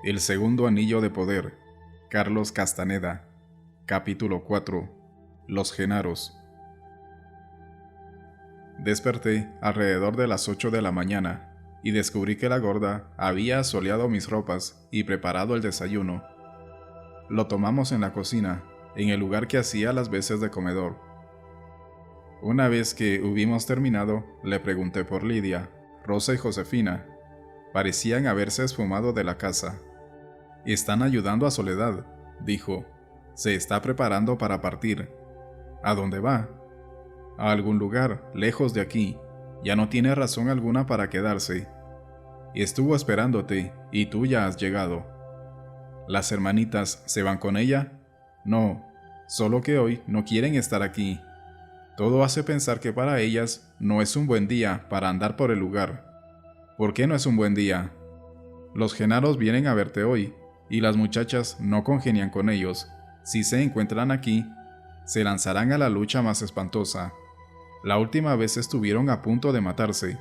El segundo anillo de poder. Carlos Castaneda. Capítulo 4. Los Genaros. Desperté alrededor de las 8 de la mañana y descubrí que la gorda había asoleado mis ropas y preparado el desayuno. Lo tomamos en la cocina, en el lugar que hacía las veces de comedor. Una vez que hubimos terminado, le pregunté por Lidia, Rosa y Josefina. Parecían haberse esfumado de la casa. «Están ayudando a Soledad», dijo. «Se está preparando para partir». «¿A dónde va?» «A algún lugar, lejos de aquí. Ya no tiene razón alguna para quedarse. Estuvo esperándote, y tú ya has llegado». «¿Las hermanitas se van con ella?» «No, solo que hoy no quieren estar aquí. Todo hace pensar que para ellas no es un buen día para andar por el lugar». «¿Por qué no es un buen día?» «Los Genaros vienen a verte hoy, y las muchachas no congenian con ellos. Si se encuentran aquí, se lanzarán a la lucha más espantosa. La última vez estuvieron a punto de matarse».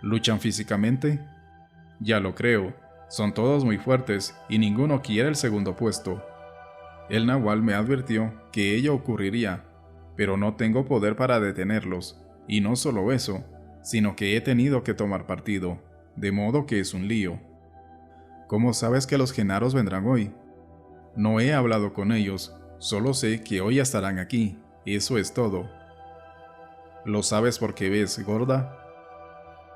«¿Luchan físicamente?» «Ya lo creo. Son todos muy fuertes y ninguno quiere el segundo puesto. El Nahual me advirtió que ello ocurriría, pero no tengo poder para detenerlos, y no solo eso, sino que he tenido que tomar partido, de modo que es un lío». «¿Cómo sabes que los Genaros vendrán hoy?» «No he hablado con ellos, solo sé que hoy estarán aquí, eso es todo». «¿Lo sabes porque ves, gorda?»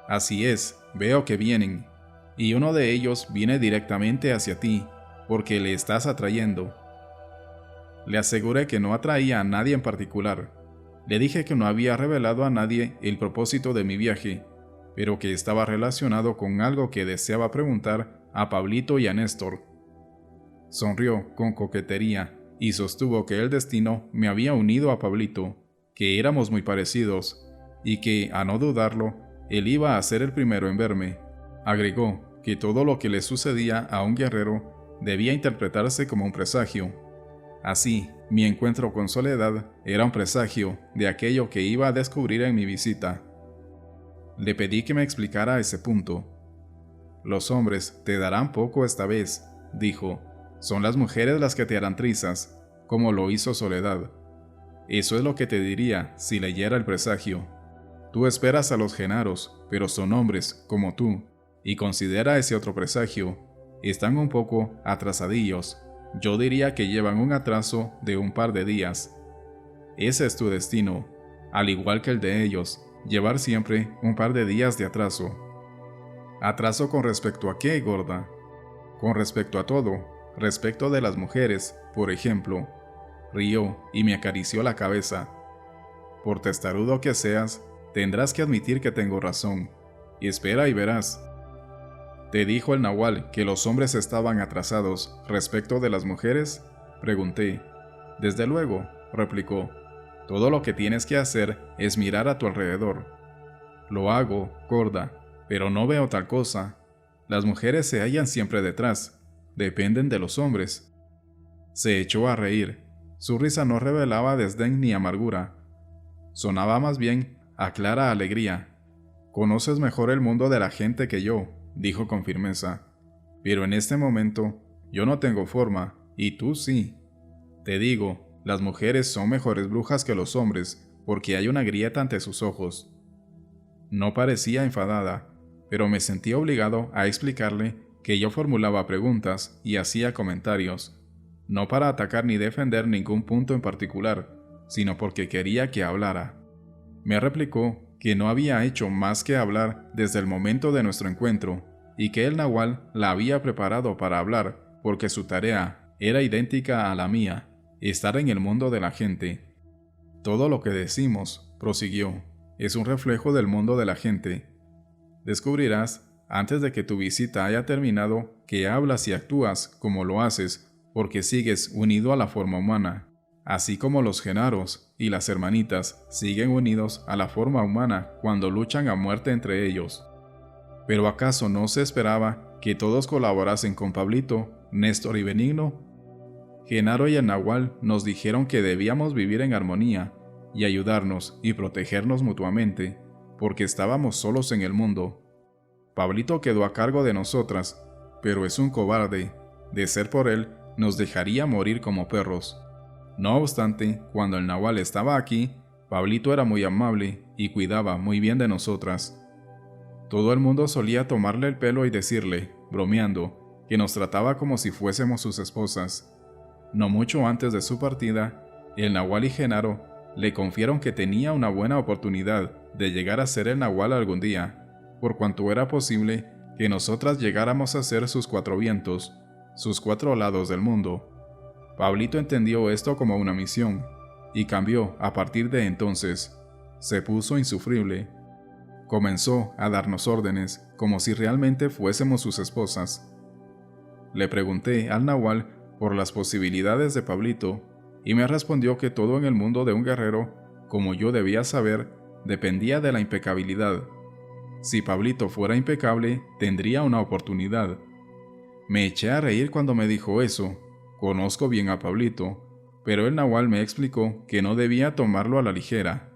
«Así es, veo que vienen, y uno de ellos viene directamente hacia ti, porque le estás atrayendo». Le aseguré que no atraía a nadie en particular. Le dije que no había revelado a nadie el propósito de mi viaje, pero que estaba relacionado con algo que deseaba preguntar a Pablito y a Néstor. Sonrió con coquetería y sostuvo que el destino me había unido a Pablito, que éramos muy parecidos, y que, a no dudarlo, él iba a ser el primero en verme. Agregó que todo lo que le sucedía a un guerrero debía interpretarse como un presagio. Así, mi encuentro con Soledad era un presagio de aquello que iba a descubrir en mi visita. Le pedí que me explicara ese punto. «Los hombres te darán poco esta vez», dijo. «Son las mujeres las que te harán trizas, como lo hizo Soledad. Eso es lo que te diría si leyera el presagio. Tú esperas a los Genaros, pero son hombres, como tú, y considera ese otro presagio. Están un poco atrasadillos. Yo diría que llevan un atraso de un par de días. Ese es tu destino, al igual que el de ellos, llevar siempre un par de días de atraso». «¿Atraso con respecto a qué, gorda?» «Con respecto a todo, respecto de las mujeres, por ejemplo». Rió y me acarició la cabeza. «Por testarudo que seas, tendrás que admitir que tengo razón. Espera y verás». «¿Te dijo el Nahual que los hombres estaban atrasados respecto de las mujeres?», pregunté. «Desde luego», replicó. «Todo lo que tienes que hacer es mirar a tu alrededor». «Lo hago, gorda, pero no veo tal cosa. Las mujeres se hallan siempre detrás, dependen de los hombres». Se echó a reír. Su risa no revelaba desdén ni amargura. Sonaba más bien a clara alegría. «Conoces mejor el mundo de la gente que yo», dijo con firmeza. «Pero en este momento yo no tengo forma, y tú sí. Te digo, las mujeres son mejores brujas que los hombres, porque hay una grieta ante sus ojos». No parecía enfadada, pero me sentí obligado a explicarle que yo formulaba preguntas y hacía comentarios, no para atacar ni defender ningún punto en particular, sino porque quería que hablara. Me replicó que no había hecho más que hablar desde el momento de nuestro encuentro, y que el Nahual la había preparado para hablar, porque su tarea era idéntica a la mía, estar en el mundo de la gente. «Todo lo que decimos», prosiguió, «es un reflejo del mundo de la gente. Descubrirás, antes de que tu visita haya terminado, que hablas y actúas como lo haces, porque sigues unido a la forma humana, así como los Genaros y las hermanitas siguen unidos a la forma humana cuando luchan a muerte entre ellos». «¿Pero acaso no se esperaba que todos colaborasen con Pablito, Néstor y Benigno?» «Genaro y el Nahual nos dijeron que debíamos vivir en armonía y ayudarnos y protegernos mutuamente, porque estábamos solos en el mundo. Pablito quedó a cargo de nosotras, pero es un cobarde. De ser por él, nos dejaría morir como perros. No obstante, cuando el nahual estaba aquí, Pablito era muy amable y cuidaba muy bien de nosotras. Todo el mundo solía tomarle el pelo y decirle, bromeando, que nos trataba como si fuésemos sus esposas. No mucho antes de su partida, el nahual y Genaro le confiaron que tenía una buena oportunidad de llegar a ser el nahual algún día, por cuanto era posible que nosotras llegáramos a ser sus cuatro vientos, sus cuatro lados del mundo. Pablito entendió esto como una misión, y cambió a partir de entonces. Se puso insufrible. Comenzó a darnos órdenes como si realmente fuésemos sus esposas. Le pregunté al nahual por las posibilidades de Pablito, y me respondió que todo en el mundo de un guerrero, como yo debía saber, dependía de la impecabilidad. Si Pablito fuera impecable, tendría una oportunidad. Me eché a reír cuando me dijo eso. Conozco bien a Pablito, pero el nahual me explicó que no debía tomarlo a la ligera.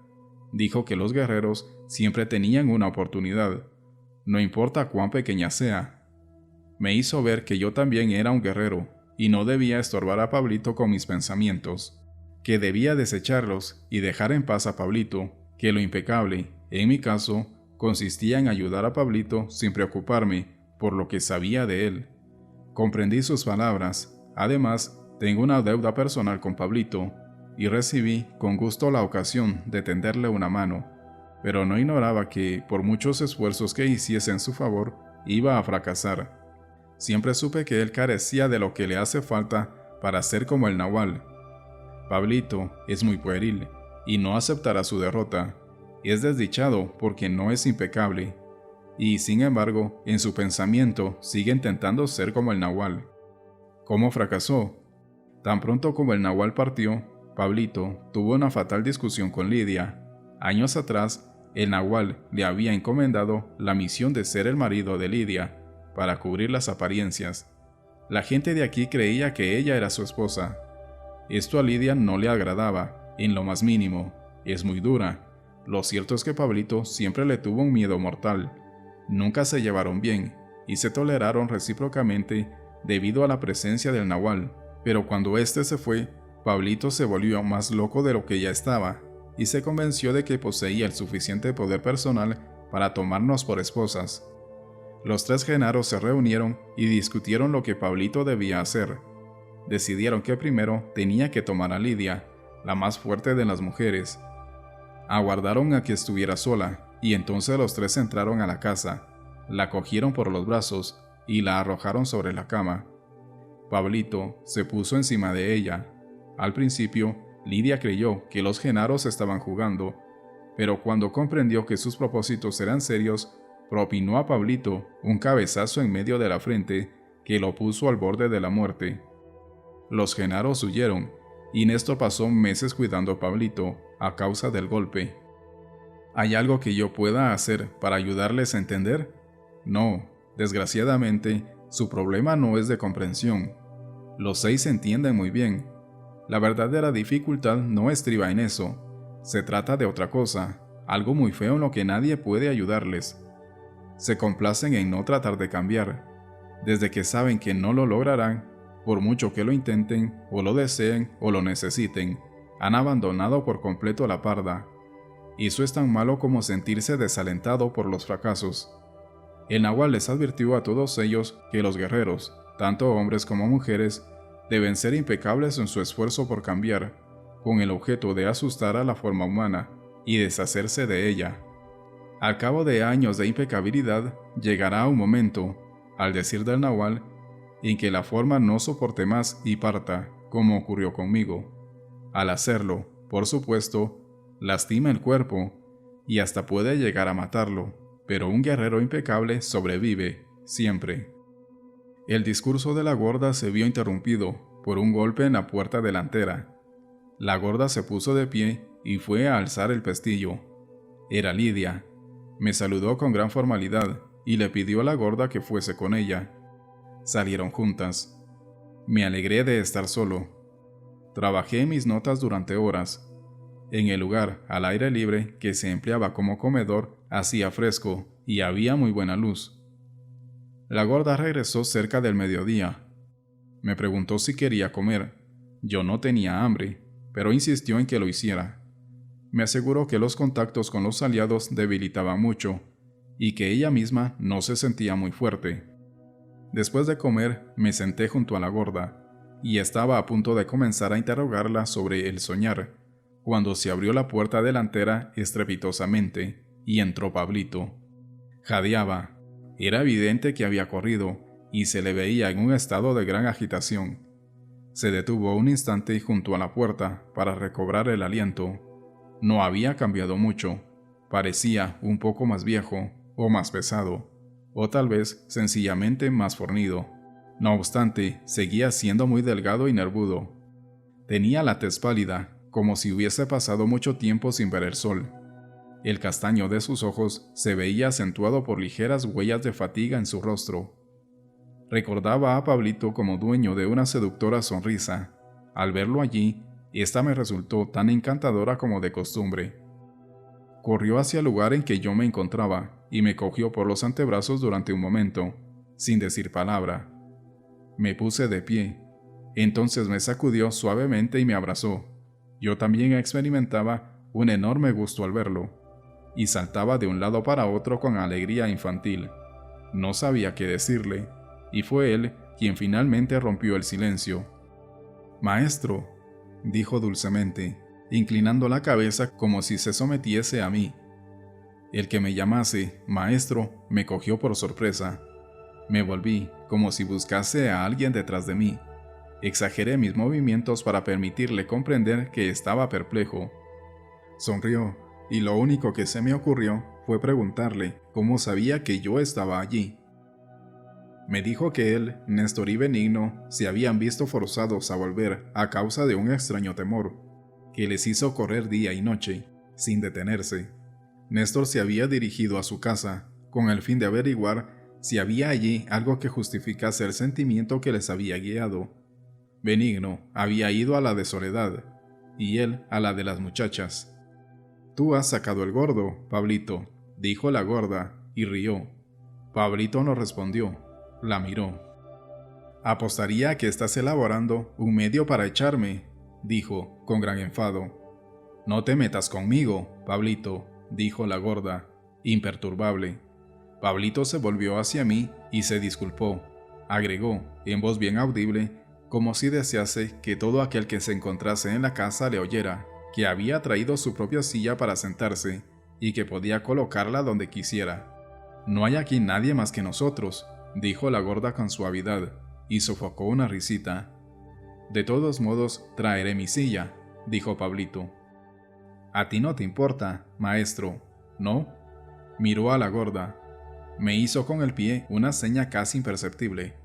Dijo que los guerreros siempre tenían una oportunidad, no importa cuán pequeña sea. Me hizo ver que yo también era un guerrero, y no debía estorbar a Pablito con mis pensamientos, que debía desecharlos y dejar en paz a Pablito, que lo impecable, en mi caso, consistía en ayudar a Pablito sin preocuparme por lo que sabía de él. Comprendí sus palabras. Además, tengo una deuda personal con Pablito, y recibí con gusto la ocasión de tenderle una mano, pero no ignoraba que, por muchos esfuerzos que hiciese en su favor, iba a fracasar. Siempre supe que él carecía de lo que le hace falta para ser como el nahual. Pablito es muy pueril, y no aceptará su derrota. Es desdichado porque no es impecable, y sin embargo, en su pensamiento sigue intentando ser como el nahual. ¿Cómo fracasó? Tan pronto como el nahual partió, Pablito tuvo una fatal discusión con Lidia. Años atrás, el nahual le había encomendado la misión de ser el marido de Lidia, para cubrir las apariencias. La gente de aquí creía que ella era su esposa. Esto a Lidia no le agradaba, en lo más mínimo. Es muy dura. Lo cierto es que Pablito siempre le tuvo un miedo mortal. Nunca se llevaron bien, y se toleraron recíprocamente debido a la presencia del nahual. Pero cuando éste se fue, Pablito se volvió más loco de lo que ya estaba, y se convenció de que poseía el suficiente poder personal para tomarnos por esposas. Los tres Genaros se reunieron y discutieron lo que Pablito debía hacer. Decidieron que primero tenía que tomar a Lidia, la más fuerte de las mujeres. Aguardaron a que estuviera sola, y entonces los tres entraron a la casa, la cogieron por los brazos y la arrojaron sobre la cama. Pablito se puso encima de ella. Al principio, Lidia creyó que los Genaros estaban jugando, pero cuando comprendió que sus propósitos eran serios, propinó a Pablito un cabezazo en medio de la frente que lo puso al borde de la muerte. Los Genaros huyeron, y Néstor pasó meses cuidando a Pablito a causa del golpe. ¿Hay algo que yo pueda hacer para ayudarles a entender? No, desgraciadamente, su problema no es de comprensión. Los 6 se entienden muy bien. La verdadera dificultad no estriba en eso. Se trata de otra cosa, algo muy feo en lo que nadie puede ayudarles. Se complacen en no tratar de cambiar. Desde que saben que no lo lograrán, por mucho que lo intenten, o lo deseen, o lo necesiten, han abandonado por completo la parda. Eso es tan malo como sentirse desalentado por los fracasos. El nahual les advirtió a todos ellos que los guerreros, tanto hombres como mujeres, deben ser impecables en su esfuerzo por cambiar, con el objeto de asustar a la forma humana y deshacerse de ella. Al cabo de años de impecabilidad, llegará un momento, al decir del nahual, en que la forma no soporte más y parta, como ocurrió conmigo. Al hacerlo, por supuesto, lastima el cuerpo y hasta puede llegar a matarlo, pero un guerrero impecable sobrevive, siempre. El discurso de la gorda se vio interrumpido por un golpe en la puerta delantera. La gorda se puso de pie y fue a alzar el pestillo. Era Lidia. Me saludó con gran formalidad y le pidió a la gorda que fuese con ella. Salieron juntas. Me alegré de estar solo. Trabajé mis notas durante horas. En el lugar, al aire libre, que se empleaba como comedor, hacía fresco y había muy buena luz. La gorda regresó cerca del mediodía. Me preguntó si quería comer. Yo no tenía hambre, pero insistió en que lo hiciera. Me aseguró que los contactos con los aliados debilitaban mucho y que ella misma no se sentía muy fuerte. Después de comer, me senté junto a la gorda y estaba a punto de comenzar a interrogarla sobre el soñar, cuando se abrió la puerta delantera estrepitosamente y entró Pablito. Jadeaba. Era evidente que había corrido y se le veía en un estado de gran agitación. Se detuvo un instante junto a la puerta para recobrar el aliento. No había cambiado mucho. Parecía un poco más viejo o más pesado, o tal vez sencillamente más fornido. No obstante, seguía siendo muy delgado y nervudo. Tenía la tez pálida, como si hubiese pasado mucho tiempo sin ver el sol. El castaño de sus ojos se veía acentuado por ligeras huellas de fatiga en su rostro. Recordaba a Pablito como dueño de una seductora sonrisa. Al verlo allí, esta me resultó tan encantadora como de costumbre. Corrió hacia el lugar en que yo me encontraba y me cogió por los antebrazos durante un momento, sin decir palabra. Me puse de pie. Entonces me sacudió suavemente y me abrazó. Yo también experimentaba un enorme gusto al verlo, y saltaba de un lado para otro con alegría infantil. No sabía qué decirle, y fue él quien finalmente rompió el silencio. «Maestro», dijo dulcemente, inclinando la cabeza como si se sometiese a mí. El que me llamase maestro me cogió por sorpresa. Me volví, como si buscase a alguien detrás de mí. Exageré mis movimientos para permitirle comprender que estaba perplejo. Sonrió, y lo único que se me ocurrió fue preguntarle cómo sabía que yo estaba allí. Me dijo que él, Néstor y Benigno se habían visto forzados a volver a causa de un extraño temor, que les hizo correr día y noche, sin detenerse. Néstor se había dirigido a su casa, con el fin de averiguar si había allí algo que justificase el sentimiento que les había guiado. Benigno había ido a la de Soledad, y él a la de las muchachas. «Tú has sacado el gordo, Pablito», dijo la gorda, y rió. Pablito no respondió, la miró. «Apostaría a que estás elaborando un medio para echarme», dijo, con gran enfado. «No te metas conmigo, Pablito», dijo la gorda, imperturbable. Pablito se volvió hacia mí y se disculpó. Agregó, en voz bien audible, como si desease que todo aquel que se encontrase en la casa le oyera, que había traído su propia silla para sentarse y que podía colocarla donde quisiera. «No hay aquí nadie más que nosotros», dijo la gorda con suavidad, y sofocó una risita. «De todos modos, traeré mi silla», dijo Pablito. «A ti no te importa, maestro, ¿no?», miró a la gorda. Me hizo con el pie una seña casi imperceptible,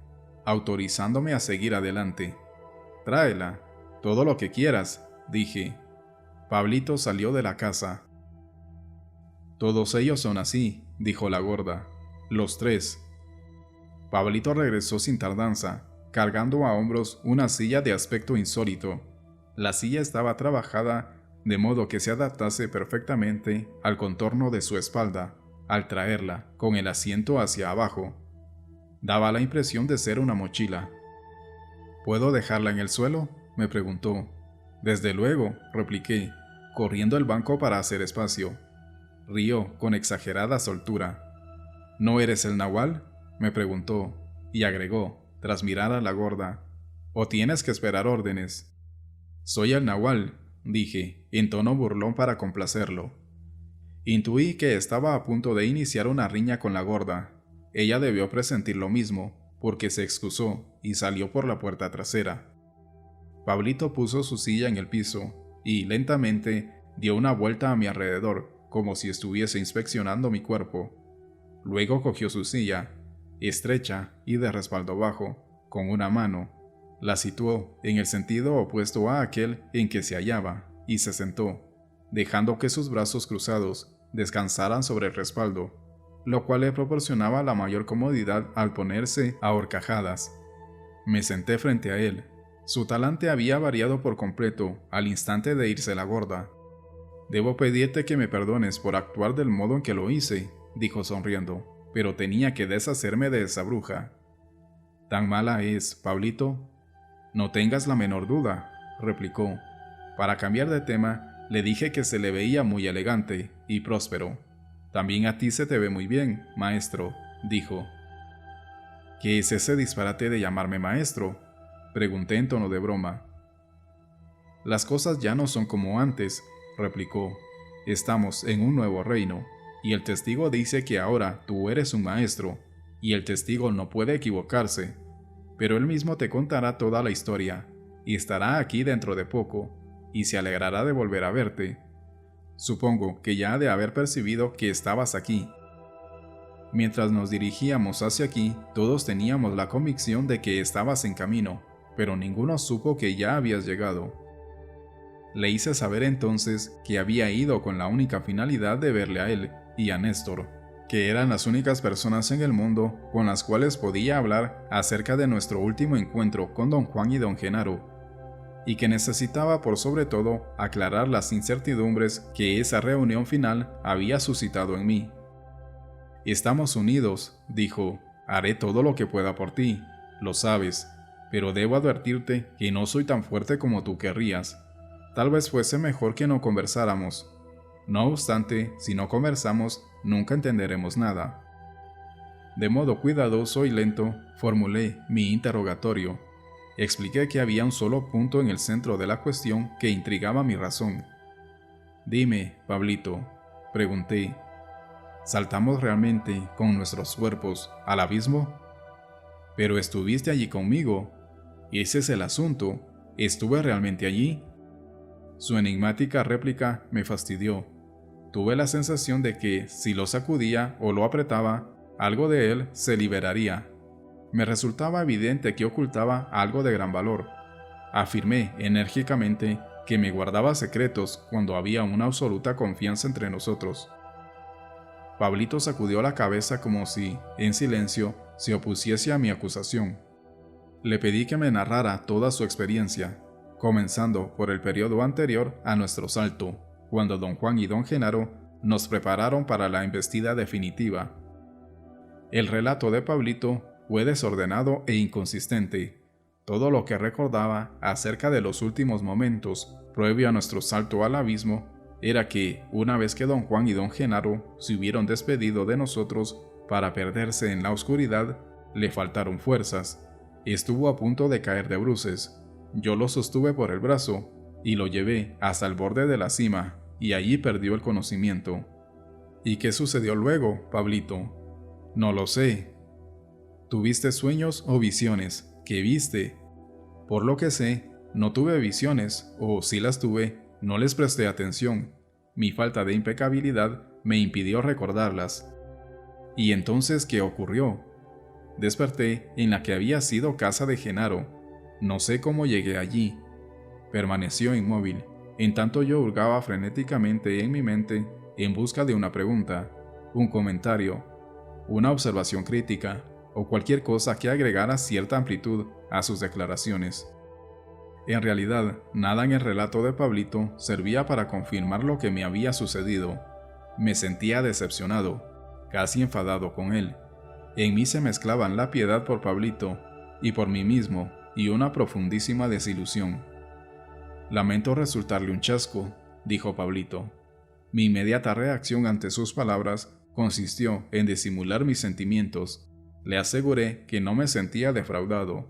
autorizándome a seguir adelante. «Tráela, todo lo que quieras», dije. Pablito salió de la casa. «Todos ellos son así», dijo la gorda. «Los tres». Pablito regresó sin tardanza, cargando a hombros una silla de aspecto insólito. La silla estaba trabajada de modo que se adaptase perfectamente al contorno de su espalda, al traerla, con el asiento hacia abajo. Daba la impresión de ser una mochila. «¿Puedo dejarla en el suelo?», me preguntó. «Desde luego», repliqué, corriendo al banco para hacer espacio. Rió con exagerada soltura. «¿No eres el nahual?», me preguntó, y agregó, tras mirar a la gorda. «¿O tienes que esperar órdenes?». «Soy el nahual», dije, en tono burlón para complacerlo. Intuí que estaba a punto de iniciar una riña con la gorda. Ella debió presentir lo mismo, porque se excusó y salió por la puerta trasera. Pablito puso su silla en el piso y, lentamente, dio una vuelta a mi alrededor, como si estuviese inspeccionando mi cuerpo. Luego cogió su silla, estrecha y de respaldo bajo, con una mano, la situó en el sentido opuesto a aquel en que se hallaba, y se sentó, dejando que sus brazos cruzados descansaran sobre el respaldo, lo cual le proporcionaba la mayor comodidad al ponerse a horcajadas. Me senté frente a él. Su talante había variado por completo al instante de irse la gorda. «Debo pedirte que me perdones por actuar del modo en que lo hice», dijo sonriendo, pero tenía que deshacerme de esa bruja. ¿Tan mala es, Pablito? No tengas la menor duda, replicó. Para cambiar de tema, le dije que se le veía muy elegante y próspero. También a ti se te ve muy bien, maestro, dijo. ¿Qué es ese disparate de llamarme maestro?, pregunté en tono de broma. Las cosas ya no son como antes, replicó. Estamos en un nuevo reino, y el testigo dice que ahora tú eres un maestro, y el testigo no puede equivocarse, pero él mismo te contará toda la historia, y estará aquí dentro de poco, y se alegrará de volver a verte. Supongo que ya ha de haber percibido que estabas aquí. Mientras nos dirigíamos hacia aquí, todos teníamos la convicción de que estabas en camino, pero ninguno supo que ya habías llegado. Le hice saber entonces que había ido con la única finalidad de verle a él y a Néstor, que eran las únicas personas en el mundo con las cuales podía hablar acerca de nuestro último encuentro con don Juan y don Genaro, y que necesitaba por sobre todo aclarar las incertidumbres que esa reunión final había suscitado en mí. «Estamos unidos», dijo, «haré todo lo que pueda por ti, lo sabes, pero debo advertirte que no soy tan fuerte como tú querrías. Tal vez fuese mejor que no conversáramos. No obstante, si no conversamos, nunca entenderemos nada». De modo cuidadoso y lento, formulé mi interrogatorio. Expliqué que había un solo punto en el centro de la cuestión que intrigaba mi razón. «Dime, Pablito», pregunté, ¿saltamos realmente con nuestros cuerpos al abismo? Pero estuviste allí conmigo. Ese es el asunto. ¿Estuve realmente allí? Su enigmática réplica me fastidió. Tuve la sensación de que, si lo sacudía o lo apretaba, algo de él se liberaría. Me resultaba evidente que ocultaba algo de gran valor. Afirmé enérgicamente que me guardaba secretos cuando había una absoluta confianza entre nosotros. Pablito sacudió la cabeza como si, en silencio, se opusiese a mi acusación. Le pedí que me narrara toda su experiencia, comenzando por el periodo anterior a nuestro salto, cuando don Juan y don Genaro nos prepararon para la embestida definitiva. El relato de Pablito fue desordenado e inconsistente. Todo lo que recordaba acerca de los últimos momentos, previo a nuestro salto al abismo, era que, una vez que don Juan y don Genaro se hubieron despedido de nosotros para perderse en la oscuridad, le faltaron fuerzas. Estuvo a punto de caer de bruces. Yo lo sostuve por el brazo y lo llevé hasta el borde de la cima, y allí perdió el conocimiento. ¿Y qué sucedió luego, Pablito? No lo sé. ¿Tuviste sueños o visiones? ¿Qué viste? Por lo que sé, no tuve visiones, o si las tuve, no les presté atención. Mi falta de impecabilidad me impidió recordarlas. ¿Y entonces qué ocurrió? Desperté en la que había sido casa de Genaro. No sé cómo llegué allí. Permaneció inmóvil, en tanto yo hurgaba frenéticamente en mi mente en busca de una pregunta, un comentario, una observación crítica o cualquier cosa que agregara cierta amplitud a sus declaraciones. En realidad, nada en el relato de Pablito servía para confirmar lo que me había sucedido. Me sentía decepcionado, casi enfadado con él. En mí se mezclaban la piedad por Pablito y por mí mismo y una profundísima desilusión. «Lamento resultarle un chasco», dijo Pablito. Mi inmediata reacción ante sus palabras consistió en disimular mis sentimientos. Le aseguré que no me sentía defraudado.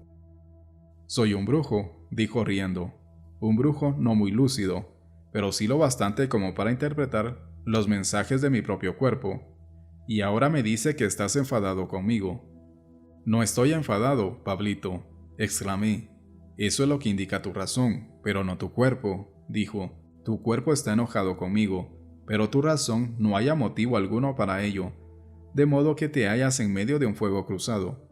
«Soy un brujo», dijo riendo. «Un brujo no muy lúcido, pero sí lo bastante como para interpretar los mensajes de mi propio cuerpo. Y ahora me dice que estás enfadado conmigo». «No estoy enfadado, Pablito», exclamé. «Eso es lo que indica tu razón, pero no tu cuerpo», dijo. «Tu cuerpo está enojado conmigo, pero tu razón no haya motivo alguno para ello, de modo que te hallas en medio de un fuego cruzado.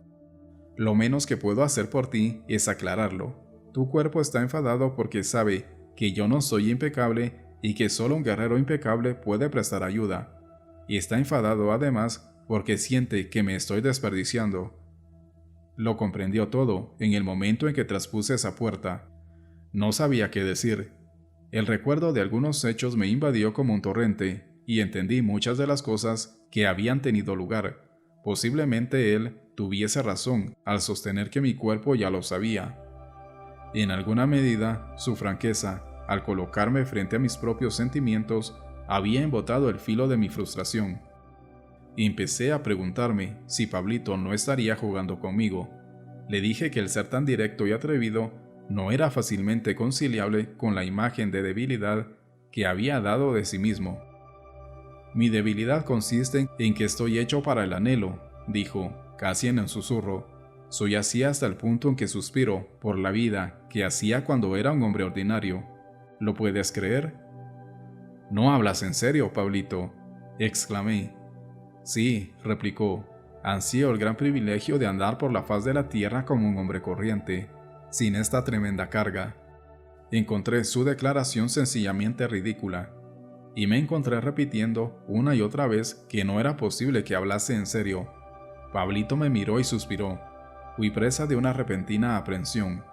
Lo menos que puedo hacer por ti es aclararlo. Tu cuerpo está enfadado porque sabe que yo no soy impecable y que solo un guerrero impecable puede prestar ayuda. Y está enfadado además porque siente que me estoy desperdiciando». Lo comprendió todo en el momento en que traspuse esa puerta. No sabía qué decir. El recuerdo de algunos hechos me invadió como un torrente y entendí muchas de las cosas que habían tenido lugar, Posiblemente él tuviese razón al sostener que mi cuerpo ya lo sabía. En alguna medida, su franqueza, al colocarme frente a mis propios sentimientos, había embotado el filo de mi frustración. Empecé a preguntarme si Pablito no estaría jugando conmigo. Le dije que el ser tan directo y atrevido no era fácilmente conciliable con la imagen de debilidad que había dado de sí mismo. Mi debilidad consiste en que estoy hecho para el anhelo, dijo, casi en un susurro. Soy así hasta el punto en que suspiro por la vida que hacía cuando era un hombre ordinario. ¿Lo puedes creer? «¿No hablas en serio, Pablito?», exclamé. «Sí», replicó, «ansío el gran privilegio de andar por la faz de la tierra como un hombre corriente, sin esta tremenda carga». Encontré su declaración sencillamente ridícula, y me encontré repitiendo una y otra vez que no era posible que hablase en serio. Pablito me miró y suspiró. Fui presa de una repentina aprensión.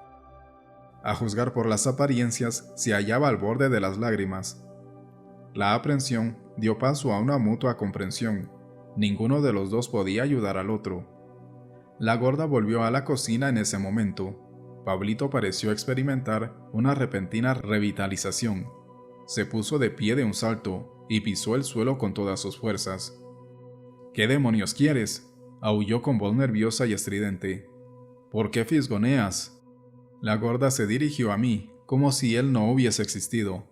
A juzgar por las apariencias, se hallaba al borde de las lágrimas. La aprensión dio paso a una mutua comprensión. Ninguno de los dos podía ayudar al otro. La gorda volvió a la cocina en ese momento. Pablito pareció experimentar una repentina revitalización. Se puso de pie de un salto y pisó el suelo con todas sus fuerzas. «¿Qué demonios quieres?», aulló con voz nerviosa y estridente. «¿Por qué fisgoneas?». La gorda se dirigió a mí, como si él no hubiese existido.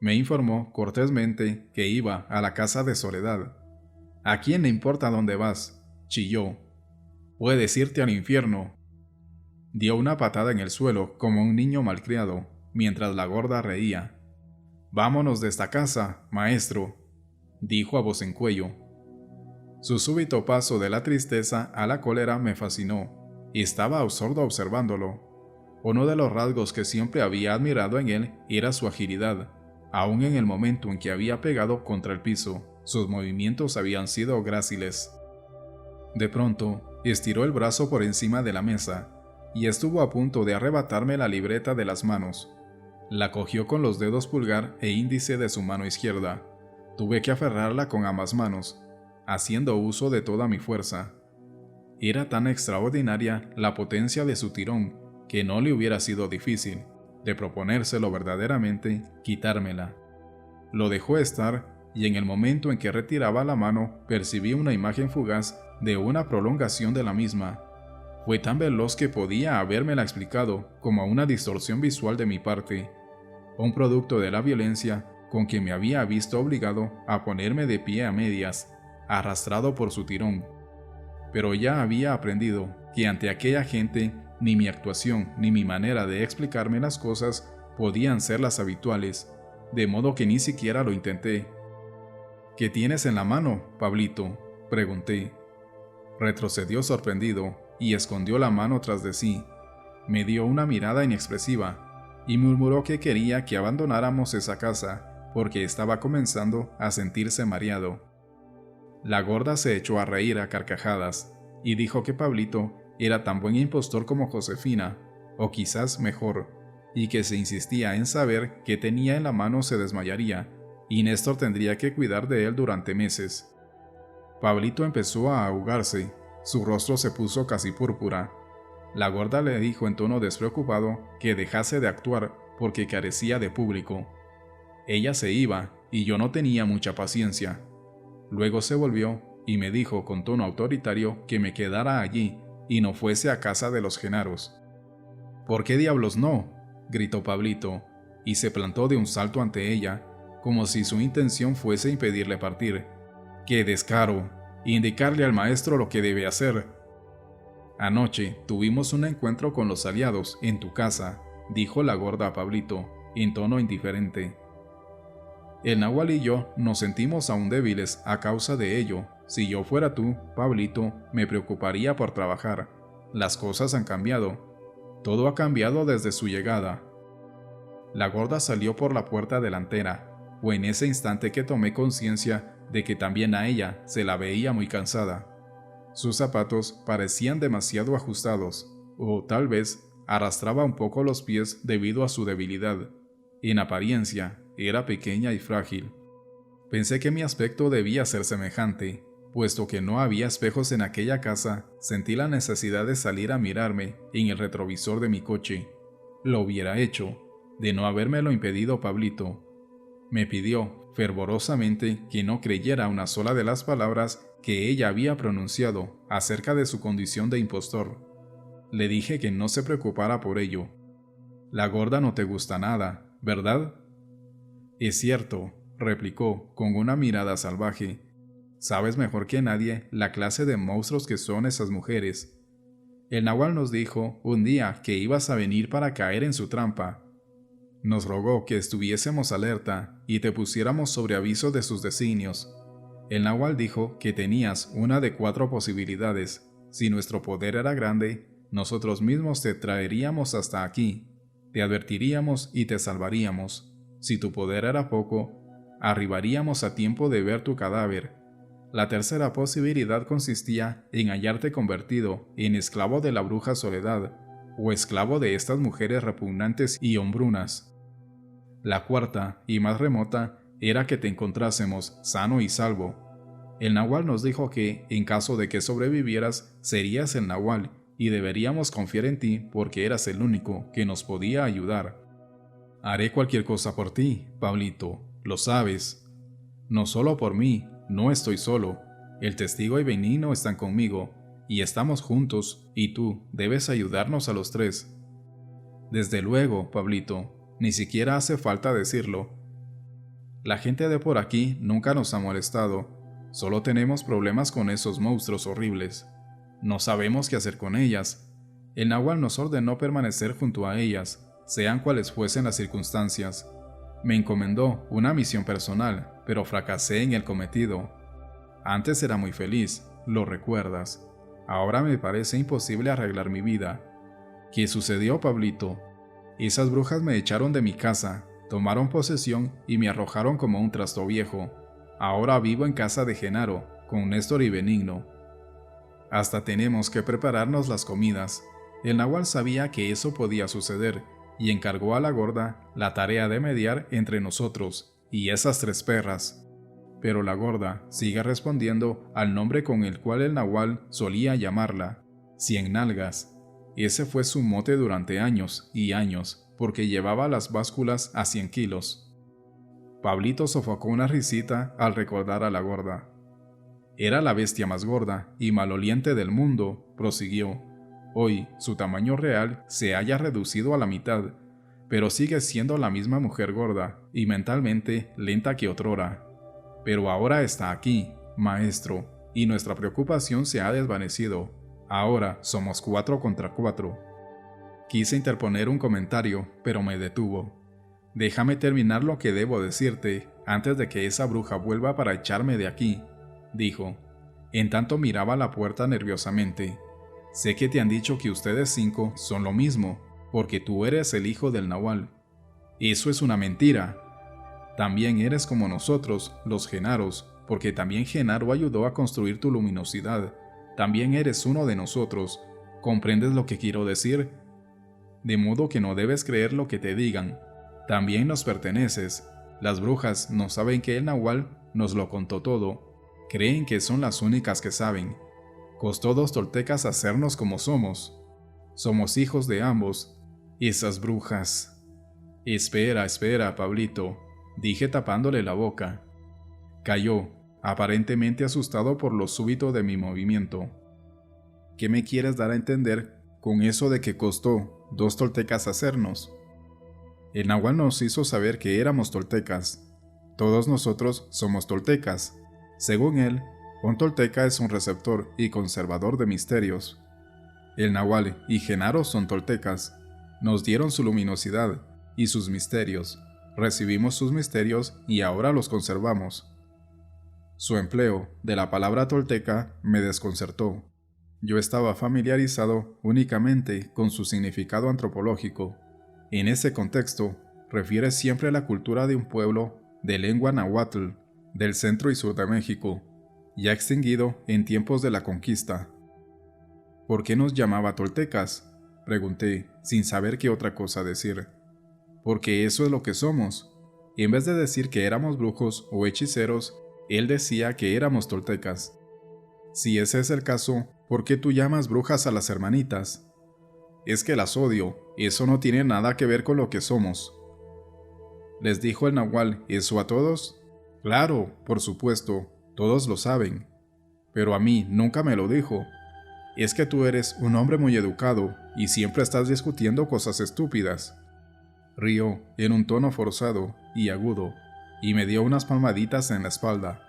Me informó cortésmente que iba a la casa de Soledad. «¿A quién le importa dónde vas?», chilló. «Puedes irte al infierno». Dio una patada en el suelo como un niño malcriado, mientras la gorda reía. «Vámonos de esta casa, maestro», dijo a voz en cuello. Su súbito paso de la tristeza a la cólera me fascinó. Estaba absorto observándolo. Uno de los rasgos que siempre había admirado en él era su agilidad. Aún en el momento en que había pegado contra el piso, sus movimientos habían sido gráciles. De pronto, estiró el brazo por encima de la mesa, y estuvo a punto de arrebatarme la libreta de las manos. La cogió con los dedos pulgar e índice de su mano izquierda. Tuve que aferrarla con ambas manos, haciendo uso de toda mi fuerza. Era tan extraordinaria la potencia de su tirón que no le hubiera sido difícil, de proponérselo verdaderamente, quitármela. Lo dejó estar, y en el momento en que retiraba la mano percibí una imagen fugaz de una prolongación de la misma. Fue tan veloz que podía habérmela explicado como una distorsión visual de mi parte, un producto de la violencia con que me había visto obligado a ponerme de pie a medias, arrastrado por su tirón. Pero ya había aprendido que ante aquella gente ni mi actuación ni mi manera de explicarme las cosas podían ser las habituales, de modo que ni siquiera lo intenté. «¿Qué tienes en la mano, Pablito?», pregunté. Retrocedió sorprendido y escondió la mano tras de sí. Me dio una mirada inexpresiva y murmuró que quería que abandonáramos esa casa porque estaba comenzando a sentirse mareado. La gorda se echó a reír a carcajadas y dijo que Pablito era tan buen impostor como Josefina, o quizás mejor, y que si insistía en saber qué tenía en la mano se desmayaría, y Néstor tendría que cuidar de él durante meses. Pablito empezó a ahogarse, su rostro se puso casi púrpura. La gorda le dijo en tono despreocupado que dejase de actuar porque carecía de público. Ella se iba y yo no tenía mucha paciencia. Luego se volvió y me dijo con tono autoritario que me quedara allí y no fuese a casa de los Genaros. «¿Por qué diablos no?», gritó Pablito, y se plantó de un salto ante ella, como si su intención fuese impedirle partir. «¡Qué descaro! Indicarle al maestro lo que debe hacer». «Anoche tuvimos un encuentro con los aliados en tu casa», dijo la gorda a Pablito, en tono indiferente. «El náhuatl y yo nos sentimos aún débiles a causa de ello. Si yo fuera tú, Pablito, me preocuparía por trabajar. Las cosas han cambiado. Todo ha cambiado desde su llegada». La gorda salió por la puerta delantera. Fue en ese instante que tomé conciencia de que también a ella se la veía muy cansada. Sus zapatos parecían demasiado ajustados, o tal vez arrastraba un poco los pies debido a su debilidad. En apariencia, era pequeña y frágil. Pensé que mi aspecto debía ser semejante. Puesto que no había espejos en aquella casa, sentí la necesidad de salir a mirarme en el retrovisor de mi coche. Lo hubiera hecho, de no habérmelo impedido Pablito. Me pidió fervorosamente que no creyera una sola de las palabras que ella había pronunciado acerca de su condición de impostor. Le dije que no se preocupara por ello. La gorda no te gusta nada, ¿verdad? Es cierto, replicó con una mirada salvaje. Sabes mejor que nadie la clase de monstruos que son esas mujeres. El nahual nos dijo un día que ibas a venir para caer en su trampa. Nos rogó que estuviésemos alerta y te pusiéramos sobre aviso de sus designios. El nahual dijo que tenías una de 4 posibilidades. Si nuestro poder era grande, nosotros mismos te traeríamos hasta aquí, te advertiríamos y te salvaríamos. Si tu poder era poco, arribaríamos a tiempo de ver tu cadáver. La tercera posibilidad consistía en hallarte convertido en esclavo de la bruja Soledad, o esclavo de estas mujeres repugnantes y hombrunas. La cuarta, y más remota, era que te encontrásemos sano y salvo. El nahual nos dijo que, en caso de que sobrevivieras, serías el nahual, y deberíamos confiar en ti porque eras el único que nos podía ayudar. Haré cualquier cosa por ti, Pablito, lo sabes. No solo por mí, no estoy solo. El testigo y Benigno están conmigo, y estamos juntos, y tú debes ayudarnos a los 3. Desde luego, Pablito, ni siquiera hace falta decirlo. La gente de por aquí nunca nos ha molestado, solo tenemos problemas con esos monstruos horribles. No sabemos qué hacer con ellas. El nahual nos ordenó permanecer junto a ellas, sean cuales fuesen las circunstancias. Me encomendó una misión personal, pero fracasé en el cometido. Antes era muy feliz, lo recuerdas. Ahora me parece imposible arreglar mi vida. ¿Qué sucedió, Pablito? Esas brujas me echaron de mi casa, tomaron posesión y me arrojaron como un trasto viejo. Ahora vivo en casa de Genaro, con Néstor y Benigno. Hasta tenemos que prepararnos las comidas. El nahual sabía que eso podía suceder, y encargó a la gorda la tarea de mediar entre nosotros y esas 3 perras. Pero la gorda sigue respondiendo al nombre con el cual el nahual solía llamarla, Cien Nalgas. Ese fue su mote durante años y años, porque llevaba las básculas a 100 kilos. Pablito sofocó una risita al recordar a la gorda. Era la bestia más gorda y maloliente del mundo, prosiguió. Hoy, su tamaño real se haya reducido a la mitad, pero sigue siendo la misma mujer gorda y mentalmente lenta que otrora. Pero ahora está aquí, maestro, y nuestra preocupación se ha desvanecido. Ahora somos 4 contra 4. Quise interponer un comentario, pero me detuvo. Déjame terminar lo que debo decirte antes de que esa bruja vuelva para echarme de aquí, dijo. En tanto miraba la puerta nerviosamente. Sé que te han dicho que ustedes 5 son lo mismo, porque tú eres el hijo del nahual. Eso es una mentira. También eres como nosotros, los Genaros, porque también Genaro ayudó a construir tu luminosidad. También eres uno de nosotros. ¿Comprendes lo que quiero decir? De modo que no debes creer lo que te digan. También nos perteneces. Las brujas no saben que el nahual nos lo contó todo. Creen que son las únicas que saben. Costó 2 toltecas hacernos como somos. Somos hijos de ambos. Esas brujas. Espera, Pablito, dije tapándole la boca. Calló, aparentemente asustado por lo súbito de mi movimiento. ¿Qué me quieres dar a entender con eso de que costó 2 toltecas hacernos? El nahual nos hizo saber que éramos toltecas. Todos nosotros somos toltecas. Según él, un tolteca es un receptor y conservador de misterios. El nahual y Genaro son toltecas. Nos dieron su luminosidad y sus misterios. Recibimos sus misterios y ahora los conservamos. Su empleo de la palabra tolteca me desconcertó. Yo estaba familiarizado únicamente con su significado antropológico. En ese contexto, refiere siempre a la cultura de un pueblo de lengua náhuatl del centro y sur de México, ya extinguido en tiempos de la conquista. ¿Por qué nos llamaba toltecas?, pregunté, sin saber qué otra cosa decir. Porque eso es lo que somos. En vez de decir que éramos brujos o hechiceros, él decía que éramos toltecas. Si ese es el caso, ¿por qué tú llamas brujas a las hermanitas? Es que las odio, eso no tiene nada que ver con lo que somos. ¿Les dijo el nahual eso a todos? Claro, por supuesto, todos lo saben. Pero a mí nunca me lo dijo. Es que tú eres un hombre muy educado y siempre estás discutiendo cosas estúpidas. Rió en un tono forzado y agudo, y me dio unas palmaditas en la espalda.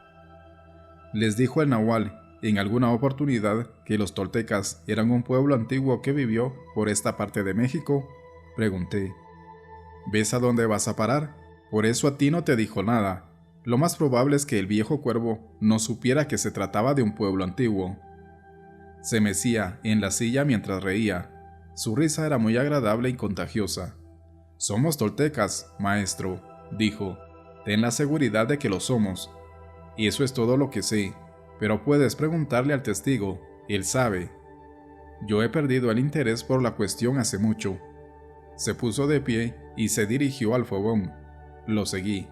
Les dijo el nahual en alguna oportunidad que los toltecas eran un pueblo antiguo que vivió por esta parte de México. Pregunté. ¿Ves a dónde vas a parar? Por eso a ti no te dijo nada. Lo más probable es que el viejo cuervo no supiera que se trataba de un pueblo antiguo. Se mecía en la silla mientras reía. Su risa era muy agradable y contagiosa. Somos toltecas, maestro, dijo. Ten la seguridad de que lo somos. Y eso es todo lo que sé, pero puedes preguntarle al testigo, él sabe. Yo he perdido el interés por la cuestión hace mucho. Se puso de pie y se dirigió al fogón. Lo seguí.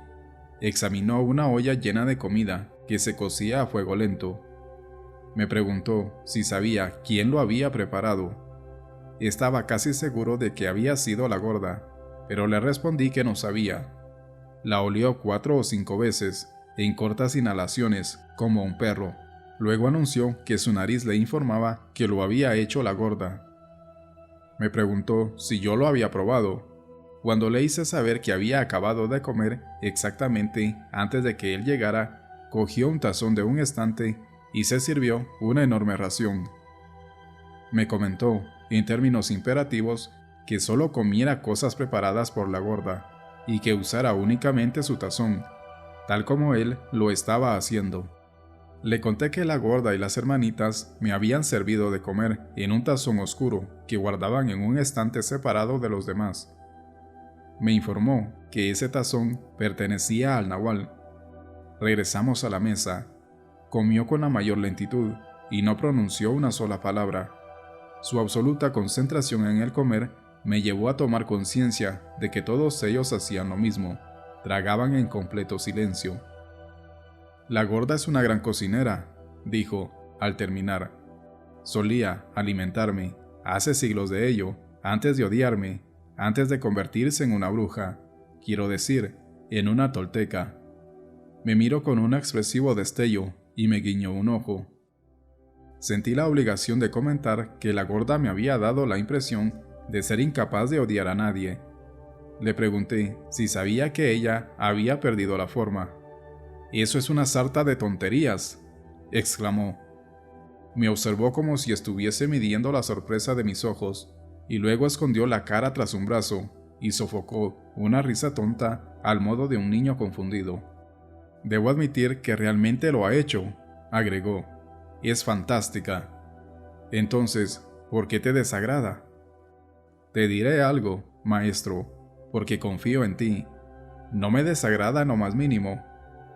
Examinó una olla llena de comida que se cocía a fuego lento. Me preguntó si sabía quién lo había preparado. Estaba casi seguro de que había sido la gorda, pero le respondí que no sabía. La olió 4 o 5 veces, en cortas inhalaciones, como un perro. Luego anunció que su nariz le informaba que lo había hecho la gorda. Me preguntó si yo lo había probado. Cuando le hice saber que había acabado de comer exactamente antes de que él llegara, cogió un tazón de un estante y se sirvió una enorme ración. Me comentó, en términos imperativos, que solo comiera cosas preparadas por la gorda y que usara únicamente su tazón, tal como él lo estaba haciendo. Le conté que la gorda y las hermanitas me habían servido de comer en un tazón oscuro que guardaban en un estante separado de los demás. Me informó que ese tazón pertenecía al nahual. Regresamos a la mesa. Comió con la mayor lentitud y no pronunció una sola palabra. Su absoluta concentración en el comer me llevó a tomar conciencia de que todos ellos hacían lo mismo, tragaban en completo silencio. La gorda es una gran cocinera, dijo, al terminar. Solía alimentarme, hace siglos de ello, antes de odiarme, antes de convertirse en una bruja, quiero decir, en una tolteca. Me miró con un expresivo destello y me guiñó un ojo. Sentí la obligación de comentar que la gorda me había dado la impresión de ser incapaz de odiar a nadie. Le pregunté si sabía que ella había perdido la forma. «Eso es una sarta de tonterías», exclamó. Me observó como si estuviese midiendo la sorpresa de mis ojos, y luego escondió la cara tras un brazo y sofocó una risa tonta al modo de un niño confundido. «Debo admitir que realmente lo ha hecho», agregó. «Es fantástica». «Entonces, ¿por qué te desagrada?» «Te diré algo, maestro, porque confío en ti. No me desagrada en lo más mínimo.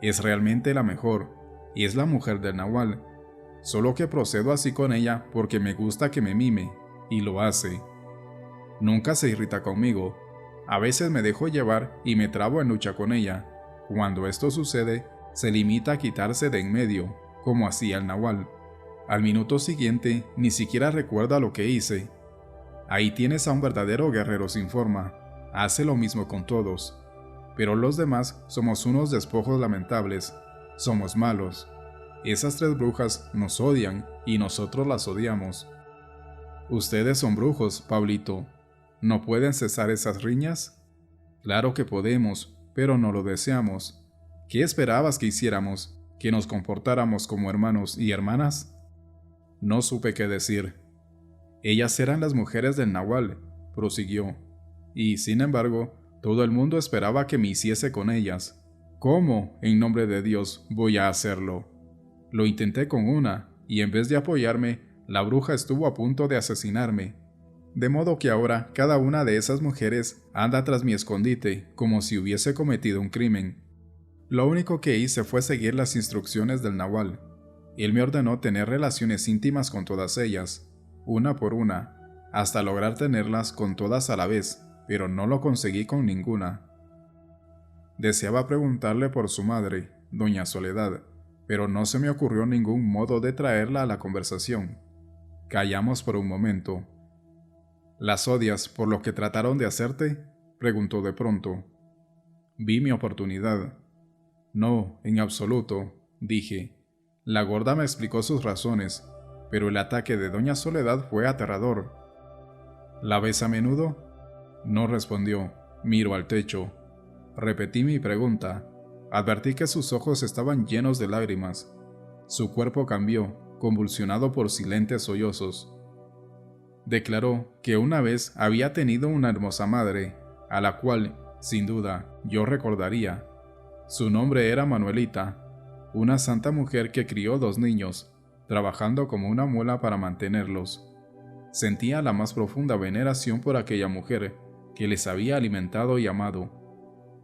Es realmente la mejor, y es la mujer del nahual. Solo que procedo así con ella porque me gusta que me mime, y lo hace. Nunca se irrita conmigo. A veces me dejo llevar y me trabo en lucha con ella. Cuando esto sucede, se limita a quitarse de en medio, como hacía el nahual. Al minuto siguiente, ni siquiera recuerda lo que hice. Ahí tienes a un verdadero guerrero sin forma. Hace lo mismo con todos. Pero los demás somos unos despojos lamentables. Somos malos. Esas 3 brujas nos odian y nosotros las odiamos. Ustedes son brujos, Pablito. ¿No pueden cesar esas riñas? Claro que podemos, pero no lo deseamos. ¿Qué esperabas que hiciéramos? ¿Que nos comportáramos como hermanos y hermanas? No supe qué decir. Ellas eran las mujeres del nahual, prosiguió, y, sin embargo, todo el mundo esperaba que me hiciese con ellas. ¿Cómo, en nombre de Dios, voy a hacerlo? Lo intenté con una, y en vez de apoyarme, la bruja estuvo a punto de asesinarme. De modo que ahora cada una de esas mujeres anda tras mi escondite como si hubiese cometido un crimen. Lo único que hice fue seguir las instrucciones del nahual. Él me ordenó tener relaciones íntimas con todas ellas, una por una, hasta lograr tenerlas con todas a la vez, pero no lo conseguí con ninguna. Deseaba preguntarle por su madre, doña Soledad, pero no se me ocurrió ningún modo de traerla a la conversación. Callamos por un momento. ¿Las odias por lo que trataron de hacerte?, preguntó de pronto. Vi mi oportunidad. No, en absoluto, dije. La gorda me explicó sus razones, pero el ataque de doña Soledad fue aterrador. ¿La ves a menudo? No respondió. Miro al techo. Repetí mi pregunta. Advertí que sus ojos estaban llenos de lágrimas. Su cuerpo cambió, convulsionado por silentes sollozos. Declaró que una vez había tenido una hermosa madre, a la cual, sin duda, yo recordaría. Su nombre era Manuelita, una santa mujer que crió 2 niños, trabajando como una muela para mantenerlos. Sentía la más profunda veneración por aquella mujer que les había alimentado y amado.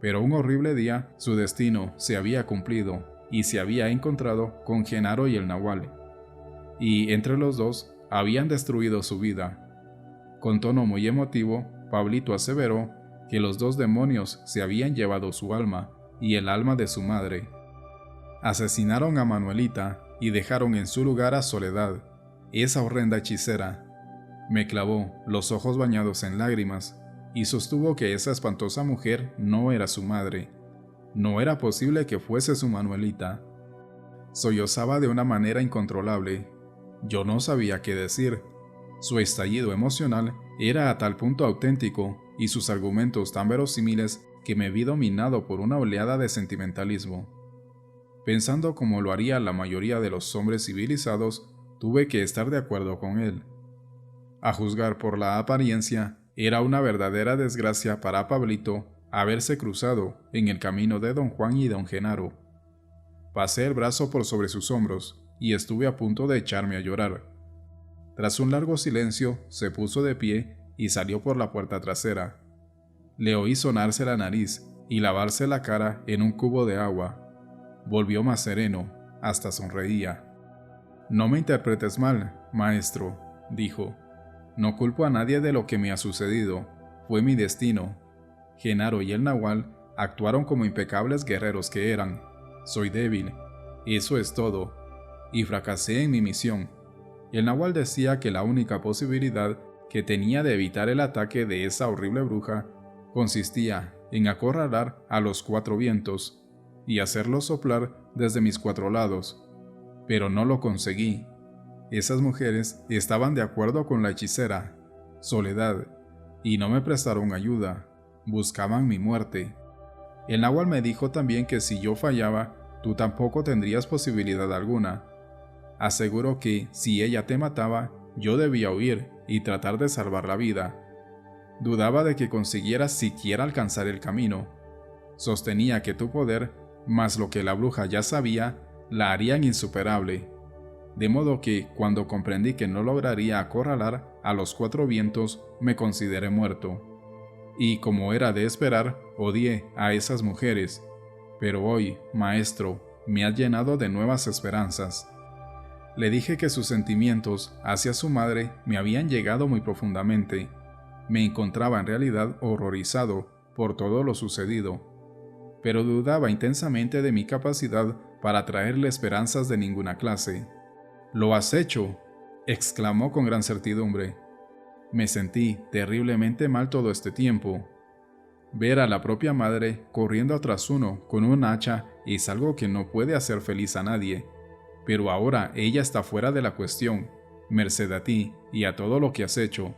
Pero un horrible día su destino se había cumplido y se había encontrado con Genaro y el Nahual. Y entre los dos habían destruido su vida. Con tono muy emotivo, Pablito aseveró que los 2 demonios se habían llevado su alma y el alma de su madre. Asesinaron a Manuelita y dejaron en su lugar a Soledad, esa horrenda hechicera. Me clavó, los ojos bañados en lágrimas, y sostuvo que esa espantosa mujer no era su madre. No era posible que fuese su Manuelita. Sollozaba de una manera incontrolable. Yo no sabía qué decir. Su estallido emocional era a tal punto auténtico y sus argumentos tan verosímiles que me vi dominado por una oleada de sentimentalismo. Pensando como lo haría la mayoría de los hombres civilizados, tuve que estar de acuerdo con él. A juzgar por la apariencia, era una verdadera desgracia para Pablito haberse cruzado en el camino de don Juan y don Genaro. Pasé el brazo por sobre sus hombros y estuve a punto de echarme a llorar. Tras un largo silencio, se puso de pie y salió por la puerta trasera. Le oí sonarse la nariz y lavarse la cara en un cubo de agua. Volvió más sereno, hasta sonreía. «No me interpretes mal, maestro», dijo. «No culpo a nadie de lo que me ha sucedido. Fue mi destino. Genaro y el Nahual actuaron como impecables guerreros que eran. Soy débil. Eso es todo. Y fracasé en mi misión». El Nahual decía que la única posibilidad que tenía de evitar el ataque de esa horrible bruja consistía en acorralar a los 4 vientos y hacerlos soplar desde mis 4 lados. Pero no lo conseguí. Esas mujeres estaban de acuerdo con la hechicera, Soledad, y no me prestaron ayuda. Buscaban mi muerte. El Nahual me dijo también que si yo fallaba, tú tampoco tendrías posibilidad alguna. Aseguró que, si ella te mataba, yo debía huir y tratar de salvar la vida. Dudaba de que consiguieras siquiera alcanzar el camino. Sostenía que tu poder, más lo que la bruja ya sabía, la harían insuperable. De modo que, cuando comprendí que no lograría acorralar a los 4 vientos, me consideré muerto. Y, como era de esperar, odié a esas mujeres. Pero hoy, maestro, me has llenado de nuevas esperanzas. Le dije que sus sentimientos hacia su madre me habían llegado muy profundamente. Me encontraba en realidad horrorizado por todo lo sucedido, pero dudaba intensamente de mi capacidad para traerle esperanzas de ninguna clase. «¿Lo has hecho?», exclamó con gran certidumbre. Me sentí terriblemente mal todo este tiempo. Ver a la propia madre corriendo tras uno con un hacha es algo que no puede hacer feliz a nadie. Pero ahora ella está fuera de la cuestión, merced a ti y a todo lo que has hecho.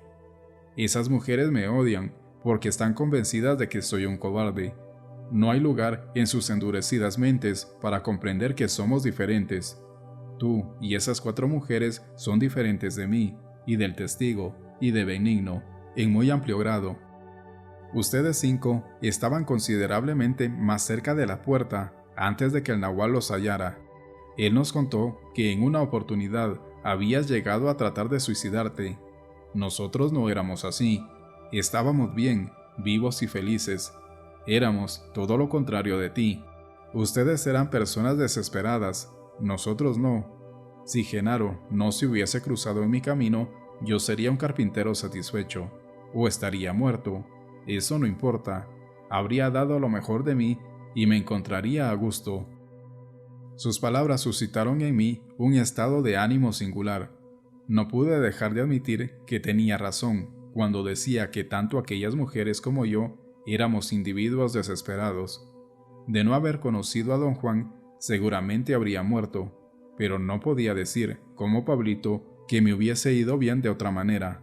Esas mujeres me odian porque están convencidas de que soy un cobarde. No hay lugar en sus endurecidas mentes para comprender que somos diferentes. Tú y esas 4 mujeres son diferentes de mí, y del testigo, y de Benigno, en muy amplio grado. Ustedes 5 estaban considerablemente más cerca de la puerta antes de que el Nahual los hallara. Él nos contó que en una oportunidad habías llegado a tratar de suicidarte. Nosotros no éramos así. Estábamos bien, vivos y felices. Éramos todo lo contrario de ti. Ustedes eran personas desesperadas, nosotros no. Si Genaro no se hubiese cruzado en mi camino, yo sería un carpintero satisfecho, o estaría muerto. Eso no importa. Habría dado lo mejor de mí y me encontraría a gusto. Sus palabras suscitaron en mí un estado de ánimo singular. No pude dejar de admitir que tenía razón cuando decía que tanto aquellas mujeres como yo éramos individuos desesperados. De no haber conocido a don Juan, seguramente habría muerto, pero no podía decir, como Pablito, que me hubiese ido bien de otra manera.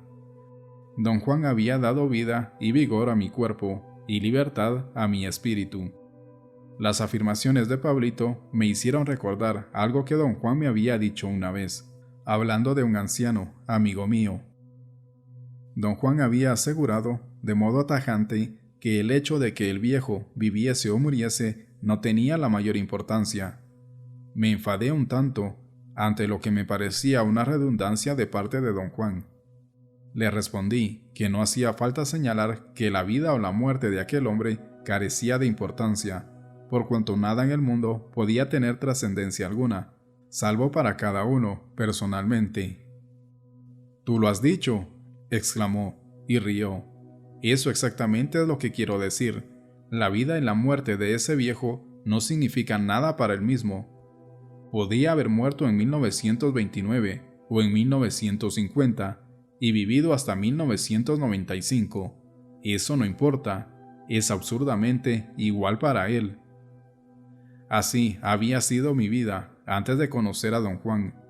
Don Juan había dado vida y vigor a mi cuerpo y libertad a mi espíritu. Las afirmaciones de Pablito me hicieron recordar algo que don Juan me había dicho una vez, hablando de un anciano, amigo mío. Don Juan había asegurado, de modo tajante, que el hecho de que el viejo viviese o muriese no tenía la mayor importancia. Me enfadé un tanto ante lo que me parecía una redundancia de parte de don Juan. Le respondí que no hacía falta señalar que la vida o la muerte de aquel hombre carecía de importancia, por cuanto nada en el mundo podía tener trascendencia alguna, salvo para cada uno, personalmente. «Tú lo has dicho», exclamó, y rió. «Eso exactamente es lo que quiero decir. La vida y la muerte de ese viejo no significan nada para él mismo. Podía haber muerto en 1929 o en 1950 y vivido hasta 1995. Eso no importa, es absurdamente igual para él». Así había sido mi vida antes de conocer a don Juan.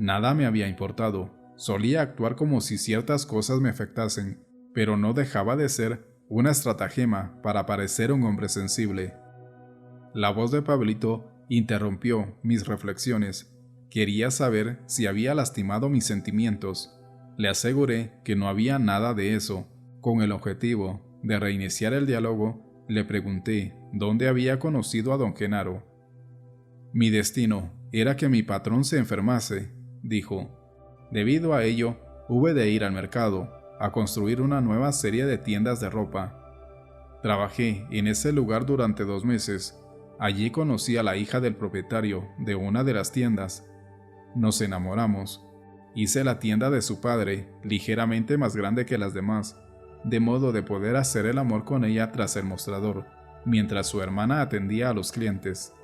Nada me había importado, solía actuar como si ciertas cosas me afectasen, pero no dejaba de ser una estratagema para parecer un hombre sensible. La voz de Pablito interrumpió mis reflexiones. Quería saber si había lastimado mis sentimientos. Le aseguré que no había nada de eso. Con el objetivo de reiniciar el diálogo, le pregunté dónde había conocido a don Genaro. «Mi destino era que mi patrón se enfermase», dijo. «Debido a ello, hube de ir al mercado, a construir una nueva serie de tiendas de ropa. Trabajé en ese lugar durante 2 meses. Allí conocí a la hija del propietario de una de las tiendas. Nos enamoramos. Hice la tienda de su padre ligeramente más grande que las demás, de modo de poder hacer el amor con ella tras el mostrador, mientras su hermana atendía a los clientes.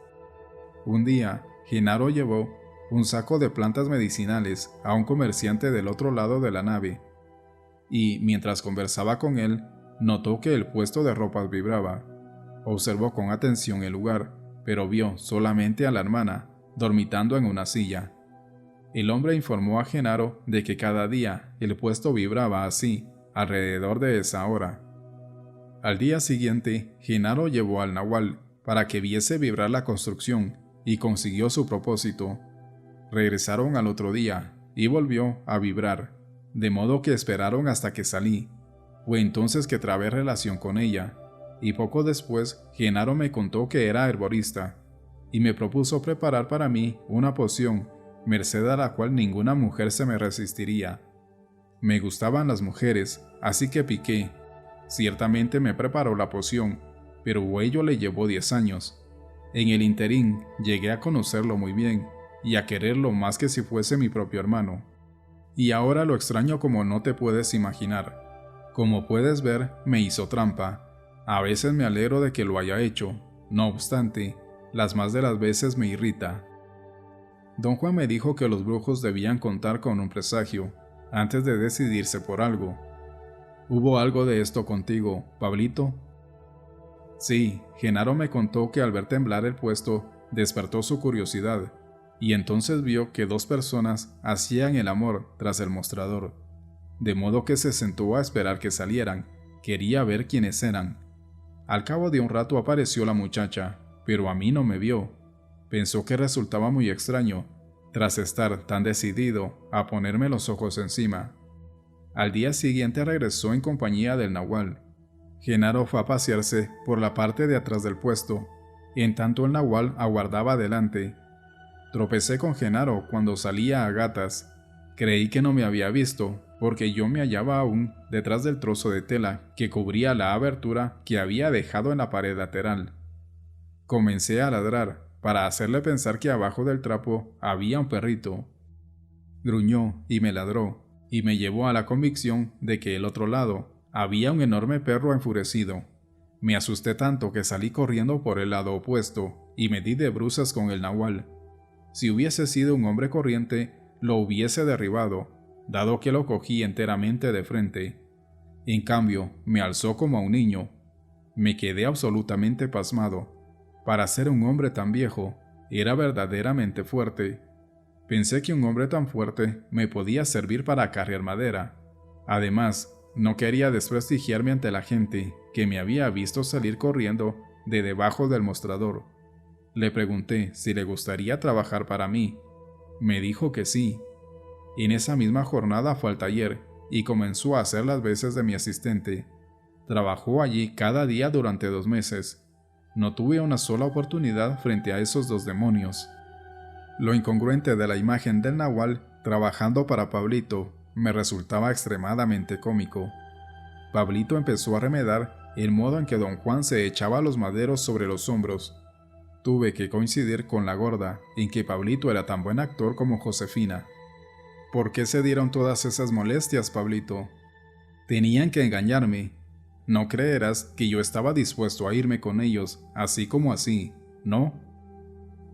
Un día, Genaro llevó un saco de plantas medicinales a un comerciante del otro lado de la nave, y mientras conversaba con él, notó que el puesto de ropas vibraba. Observó con atención el lugar, pero vio solamente a la hermana, dormitando en una silla. El hombre informó a Genaro de que cada día el puesto vibraba así, alrededor de esa hora. Al día siguiente, Genaro llevó al nahual para que viese vibrar la construcción y consiguió su propósito. Regresaron al otro día y volvió a vibrar, de modo que esperaron hasta que salí. Fue entonces que trabé relación con ella, y poco después Genaro me contó que era herborista, y me propuso preparar para mí una poción, merced a la cual ninguna mujer se me resistiría. Me gustaban las mujeres, así que piqué. Ciertamente me preparó la poción, pero ello le llevó 10 años. En el interín llegué a conocerlo muy bien, y a quererlo más que si fuese mi propio hermano. Y ahora lo extraño como no te puedes imaginar. Como puedes ver, me hizo trampa. A veces me alegro de que lo haya hecho, no obstante, las más de las veces me irrita. Don Juan me dijo que los brujos debían contar con un presagio, antes de decidirse por algo. ¿Hubo algo de esto contigo, Pablito? Sí, Genaro me contó que al ver temblar el puesto, despertó su curiosidad, y entonces vio que 2 personas hacían el amor tras el mostrador, de modo que se sentó a esperar que salieran, quería ver quiénes eran. Al cabo de un rato apareció la muchacha, pero a mí no me vio. Pensó que resultaba muy extraño, tras estar tan decidido a ponerme los ojos encima. Al día siguiente regresó en compañía del nahual. Genaro fue a pasearse por la parte de atrás del puesto, y en tanto el nahual aguardaba adelante. Tropecé con Genaro cuando salía a gatas. Creí que no me había visto, porque yo me hallaba aún detrás del trozo de tela que cubría la abertura que había dejado en la pared lateral. Comencé a ladrar, para hacerle pensar que abajo del trapo había un perrito. Gruñó y me ladró, y me llevó a la convicción de que al otro lado había un enorme perro enfurecido. Me asusté tanto que salí corriendo por el lado opuesto y me di de bruces con el nahual. Si hubiese sido un hombre corriente, lo hubiese derribado, dado que lo cogí enteramente de frente. En cambio, me alzó como a un niño. Me quedé absolutamente pasmado. Para ser un hombre tan viejo, era verdaderamente fuerte. Pensé que un hombre tan fuerte me podía servir para cargar madera. Además, no quería desprestigiarme ante la gente que me había visto salir corriendo de debajo del mostrador. Le pregunté si le gustaría trabajar para mí. Me dijo que sí. En esa misma jornada fue al taller y comenzó a hacer las veces de mi asistente. Trabajó allí cada día durante 2 meses. No tuve una sola oportunidad frente a esos 2 demonios. Lo incongruente de la imagen del nahual trabajando para Pablito me resultaba extremadamente cómico. Pablito empezó a remedar el modo en que don Juan se echaba los maderos sobre los hombros. Tuve que coincidir con la gorda en que Pablito era tan buen actor como Josefina. ¿Por qué se dieron todas esas molestias, Pablito? Tenían que engañarme. No creerás que yo estaba dispuesto a irme con ellos, así como así, ¿no?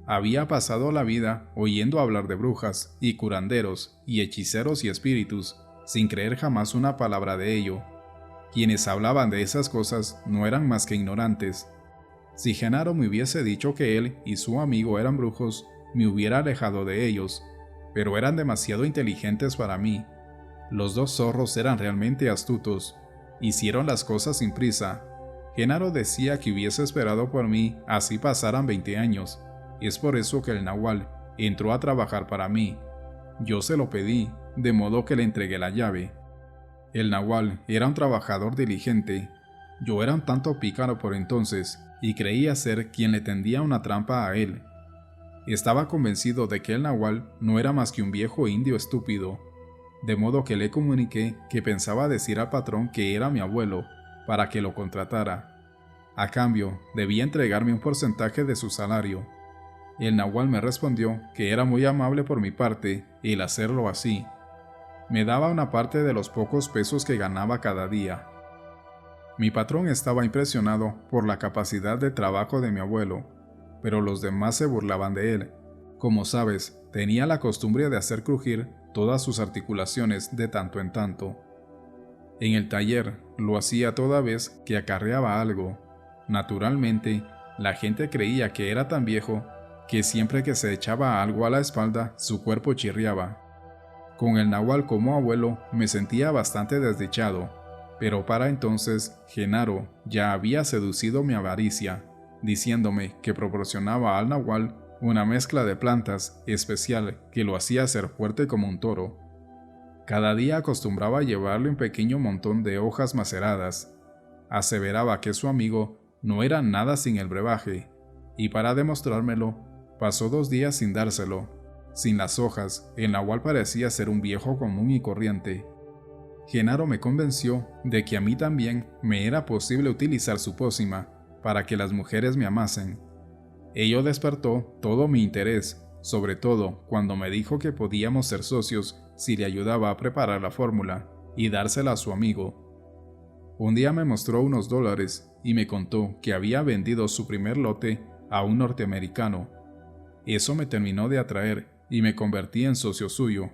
Había pasado la vida oyendo hablar de brujas y curanderos y hechiceros y espíritus, sin creer jamás una palabra de ello. Quienes hablaban de esas cosas no eran más que ignorantes. Si Genaro me hubiese dicho que él y su amigo eran brujos, me hubiera alejado de ellos, pero eran demasiado inteligentes para mí. Los 2 zorros eran realmente astutos. Hicieron las cosas sin prisa. Genaro decía que hubiese esperado por mí así pasaran 20 años. Es por eso que el nahual entró a trabajar para mí. Yo se lo pedí, de modo que le entregué la llave. El nahual era un trabajador diligente. Yo era un tanto pícaro por entonces, y creía ser quien le tendía una trampa a él. Estaba convencido de que el nahual no era más que un viejo indio estúpido, de modo que le comuniqué que pensaba decir al patrón que era mi abuelo, para que lo contratara. A cambio, debía entregarme un porcentaje de su salario. El nahual me respondió que era muy amable por mi parte el hacerlo así. Me daba una parte de los pocos pesos que ganaba cada día. Mi patrón estaba impresionado por la capacidad de trabajo de mi abuelo, pero los demás se burlaban de él. Como sabes, tenía la costumbre de hacer crujir todas sus articulaciones de tanto en tanto. En el taller lo hacía toda vez que acarreaba algo. Naturalmente, la gente creía que era tan viejo que siempre que se echaba algo a la espalda, su cuerpo chirriaba. Con el nahual como abuelo me sentía bastante desdichado, pero para entonces Genaro ya había seducido mi avaricia, diciéndome que proporcionaba al nahual una mezcla de plantas especial que lo hacía ser fuerte como un toro. Cada día acostumbraba a llevarle un pequeño montón de hojas maceradas. Aseveraba que su amigo no era nada sin el brebaje, y para demostrármelo, pasó 2 días sin dárselo. Sin las hojas, el nahual parecía ser un viejo común y corriente. Genaro me convenció de que a mí también me era posible utilizar su pócima para que las mujeres me amasen. Ello despertó todo mi interés, sobre todo cuando me dijo que podíamos ser socios si le ayudaba a preparar la fórmula y dársela a su amigo. Un día me mostró unos $, y me contó que había vendido su primer lote a un norteamericano. Eso me terminó de atraer y me convertí en socio suyo.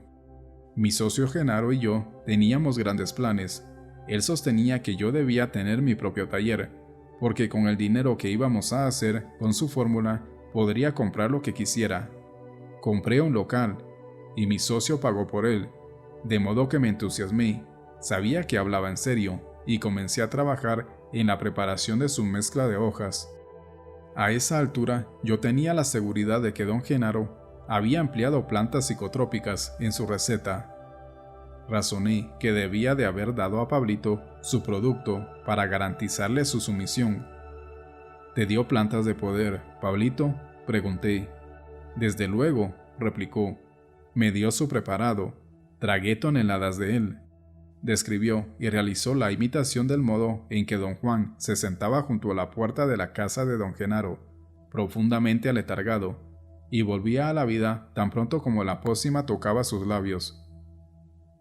Mi socio Genaro y yo teníamos grandes planes. Él sostenía que yo debía tener mi propio taller, porque con el dinero que íbamos a hacer con su fórmula podría comprar lo que quisiera. Compré un local, y mi socio pagó por él, de modo que me entusiasmé, sabía que hablaba en serio, y comencé a trabajar en la preparación de su mezcla de hojas. A esa altura yo tenía la seguridad de que don Genaro había empleado plantas psicotrópicas en su receta. Razoné que debía de haber dado a Pablito su producto para garantizarle su sumisión. ¿Te dio plantas de poder, Pablito?, pregunté. Desde luego, replicó. Me dio su preparado. Tragué toneladas de él. Describió y realizó la imitación del modo en que don Juan se sentaba junto a la puerta de la casa de don Genaro, profundamente aletargado, y volvía a la vida tan pronto como la pócima tocaba sus labios.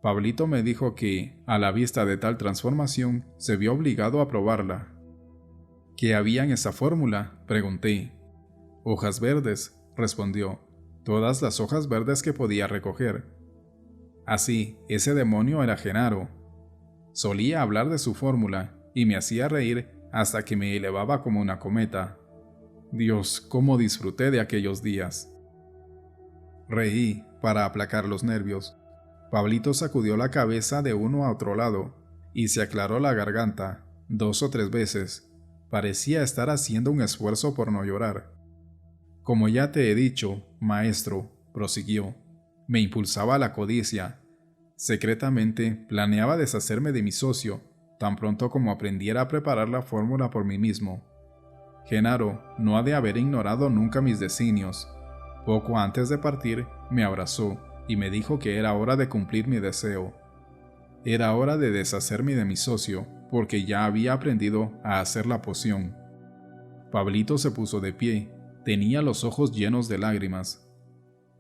Pablito me dijo que, a la vista de tal transformación, se vio obligado a probarla. ¿Qué había en esa fórmula?, pregunté. Hojas verdes, respondió. todas las hojas verdes que podía recoger. Así, ese demonio era Genaro. Solía hablar de su fórmula y me hacía reír hasta que me elevaba como una cometa. Dios, cómo disfruté de aquellos días. Reí para aplacar los nervios. Pablito sacudió la cabeza de uno a otro lado y se aclaró la garganta 2 o 3 veces. Parecía estar haciendo un esfuerzo por no llorar. Como ya te he dicho, maestro, prosiguió, me impulsaba la codicia. Secretamente planeaba deshacerme de mi socio, tan pronto como aprendiera a preparar la fórmula por mí mismo. Genaro no ha de haber ignorado nunca mis designios. Poco antes de partir, me abrazó y me dijo que era hora de cumplir mi deseo. Era hora de deshacerme de mi socio, porque ya había aprendido a hacer la poción. Pablito se puso de pie, tenía los ojos llenos de lágrimas.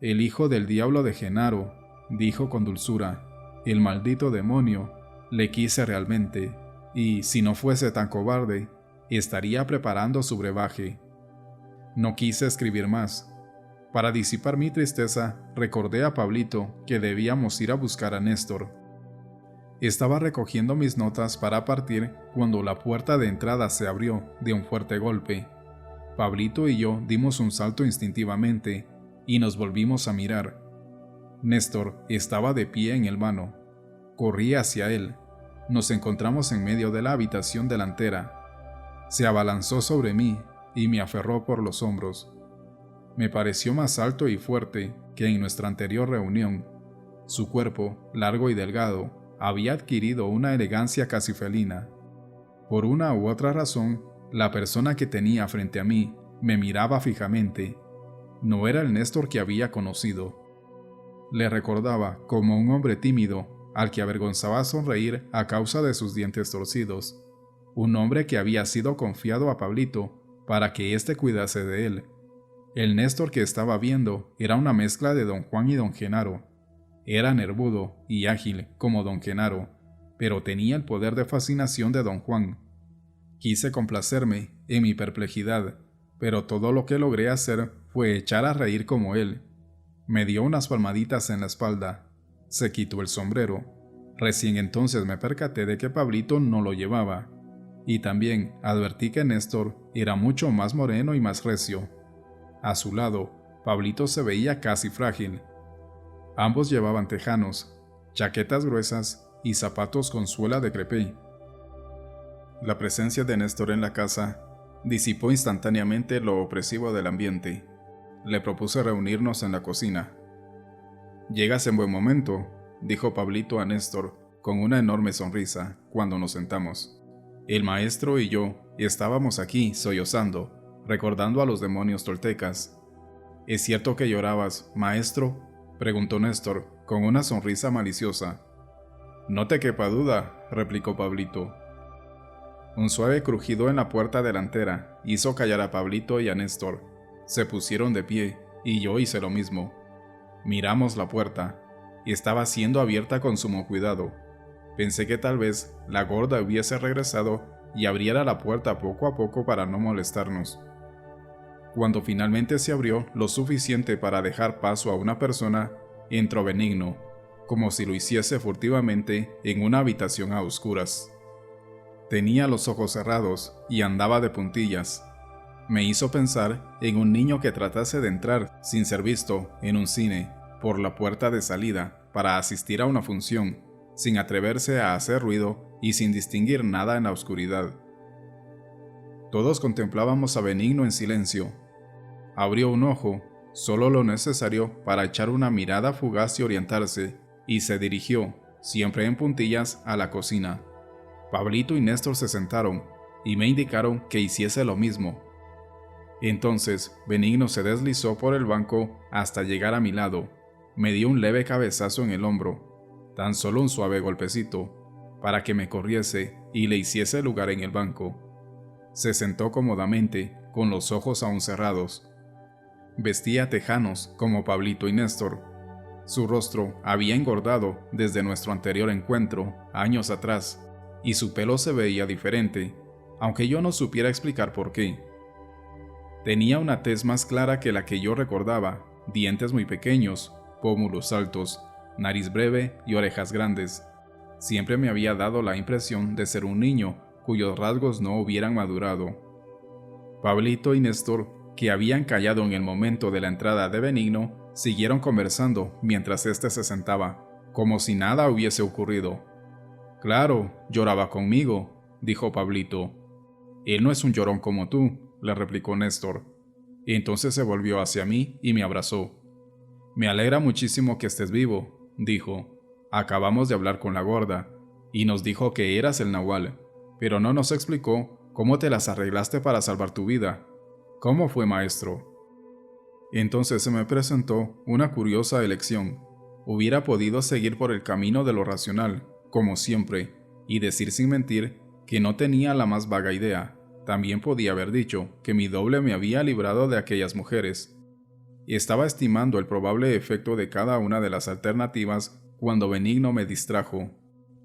El hijo del diablo de Genaro, dijo con dulzura, el maldito demonio, le quise realmente, y si no fuese tan cobarde, estaría preparando su brebaje. No quise escribir más. Para disipar mi tristeza, recordé a Pablito que debíamos ir a buscar a Néstor. Estaba recogiendo mis notas para partir cuando la puerta de entrada se abrió de un fuerte golpe. Pablito y yo dimos un salto instintivamente y nos volvimos a mirar. Néstor estaba de pie en el vano. Corrí hacia él. Nos encontramos en medio de la habitación delantera. Se abalanzó sobre mí y me aferró por los hombros. Me pareció más alto y fuerte que en nuestra anterior reunión. Su cuerpo, largo y delgado, había adquirido una elegancia casi felina. Por una u otra razón, la persona que tenía frente a mí me miraba fijamente. No era el Néstor que había conocido. Le recordaba como un hombre tímido al que avergonzaba sonreír a causa de sus dientes torcidos. Un hombre que había sido confiado a Pablito para que éste cuidase de él. El Néstor que estaba viendo era una mezcla de don Juan y don Genaro. Era nervudo y ágil como don Genaro, pero tenía el poder de fascinación de don Juan. Quise complacerme en mi perplejidad, pero todo lo que logré hacer fue echar a reír como él. Me dio unas palmaditas en la espalda. Se quitó el sombrero. Recién entonces me percaté de que Pablito no lo llevaba. Y también advertí que Néstor era mucho más moreno y más recio. A su lado, Pablito se veía casi frágil. Ambos llevaban tejanos, chaquetas gruesas y zapatos con suela de crepé. La presencia de Néstor en la casa disipó instantáneamente lo opresivo del ambiente. Le propuse reunirnos en la cocina. «Llegas en buen momento», dijo Pablito a Néstor con una enorme sonrisa cuando nos sentamos. El maestro y yo estábamos aquí sollozando, recordando a los demonios toltecas. «¿Es cierto que llorabas, maestro?», preguntó Néstor con una sonrisa maliciosa. «No te quepa duda», replicó Pablito. Un suave crujido en la puerta delantera hizo callar a Pablito y a Néstor. Se pusieron de pie y yo hice lo mismo. Miramos la puerta y estaba siendo abierta con sumo cuidado. Pensé que tal vez la gorda hubiese regresado y abriera la puerta poco a poco para no molestarnos. Cuando finalmente se abrió lo suficiente para dejar paso a una persona, entró Benigno, como si lo hiciese furtivamente en una habitación a oscuras. Tenía los ojos cerrados y andaba de puntillas. Me hizo pensar en un niño que tratase de entrar sin ser visto en un cine por la puerta de salida para asistir a una función, sin atreverse a hacer ruido y sin distinguir nada en la oscuridad. Todos contemplábamos a Benigno en silencio. Abrió un ojo, solo lo necesario para echar una mirada fugaz y orientarse, y se dirigió, siempre en puntillas, a la cocina. Pablito y Néstor se sentaron y me indicaron que hiciese lo mismo. Entonces Benigno se deslizó por el banco hasta llegar a mi lado. Me dio un leve cabezazo en el hombro, tan solo un suave golpecito, para que me corriese y le hiciese lugar en el banco. Se sentó cómodamente, con los ojos aún cerrados. Vestía tejanos como Pablito y Néstor. Su rostro había engordado desde nuestro anterior encuentro, años atrás, y su pelo se veía diferente, aunque yo no supiera explicar por qué. Tenía una tez más clara que la que yo recordaba, dientes muy pequeños, pómulos altos, nariz breve y orejas grandes. Siempre me había dado la impresión de ser un niño cuyos rasgos no hubieran madurado. Pablito y Néstor, que habían callado en el momento de la entrada de Benigno, siguieron conversando mientras éste se sentaba, como si nada hubiese ocurrido. «Claro, lloraba conmigo», dijo Pablito. «Él no es un llorón como tú», le replicó Néstor. Entonces se volvió hacia mí y me abrazó. «Me alegra muchísimo que estés vivo», dijo. «Acabamos de hablar con la gorda, y nos dijo que eras el Nahual, pero no nos explicó cómo te las arreglaste para salvar tu vida. ¿Cómo fue, maestro?» Entonces se me presentó una curiosa elección. Hubiera podido seguir por el camino de lo racional, como siempre, y decir sin mentir que no tenía la más vaga idea. También podía haber dicho que mi doble me había librado de aquellas mujeres. Estaba estimando el probable efecto de cada una de las alternativas cuando Benigno me distrajo.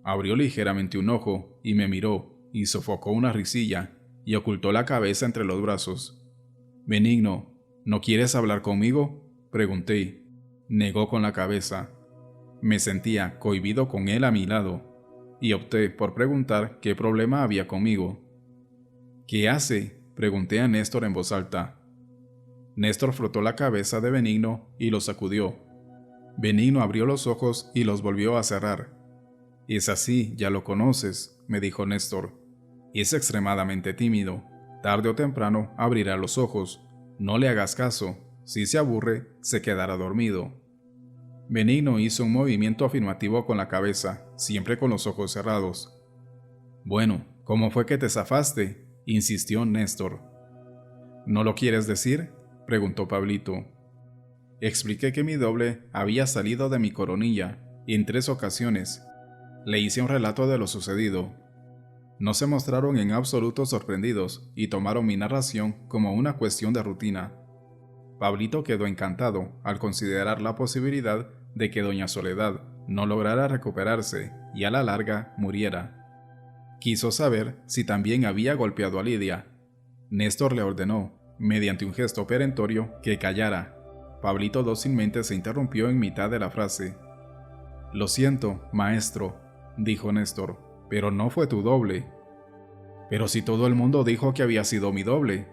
Abrió ligeramente un ojo y me miró, y sofocó una risilla, y ocultó la cabeza entre los brazos. «Benigno, ¿no quieres hablar conmigo?», pregunté. Negó con la cabeza. Me sentía cohibido con él a mi lado, y opté por preguntar qué problema había conmigo. «¿Qué hace?», pregunté a Néstor en voz alta. Néstor frotó la cabeza de Benigno y lo sacudió. Benigno abrió los ojos y los volvió a cerrar. «Es así, ya lo conoces», me dijo Néstor. «Es extremadamente tímido. Tarde o temprano abrirá los ojos. No le hagas caso. Si se aburre, se quedará dormido». Benigno hizo un movimiento afirmativo con la cabeza, siempre con los ojos cerrados. «Bueno, ¿cómo fue que te zafaste?», insistió Néstor. «¿No lo quieres decir?», preguntó Pablito. Expliqué que mi doble había salido de mi coronilla en 3 ocasiones. Le hice un relato de lo sucedido. No se mostraron en absoluto sorprendidos y tomaron mi narración como una cuestión de rutina. Pablito quedó encantado al considerar la posibilidad de que doña Soledad no lograra recuperarse y a la larga muriera. Quiso saber si también había golpeado a Lidia. Néstor le ordenó, mediante un gesto perentorio, que callara. Pablito dócilmente se interrumpió en mitad de la frase. «Lo siento, maestro», dijo Néstor, «pero no fue tu doble». «Pero si todo el mundo dijo que había sido mi doble».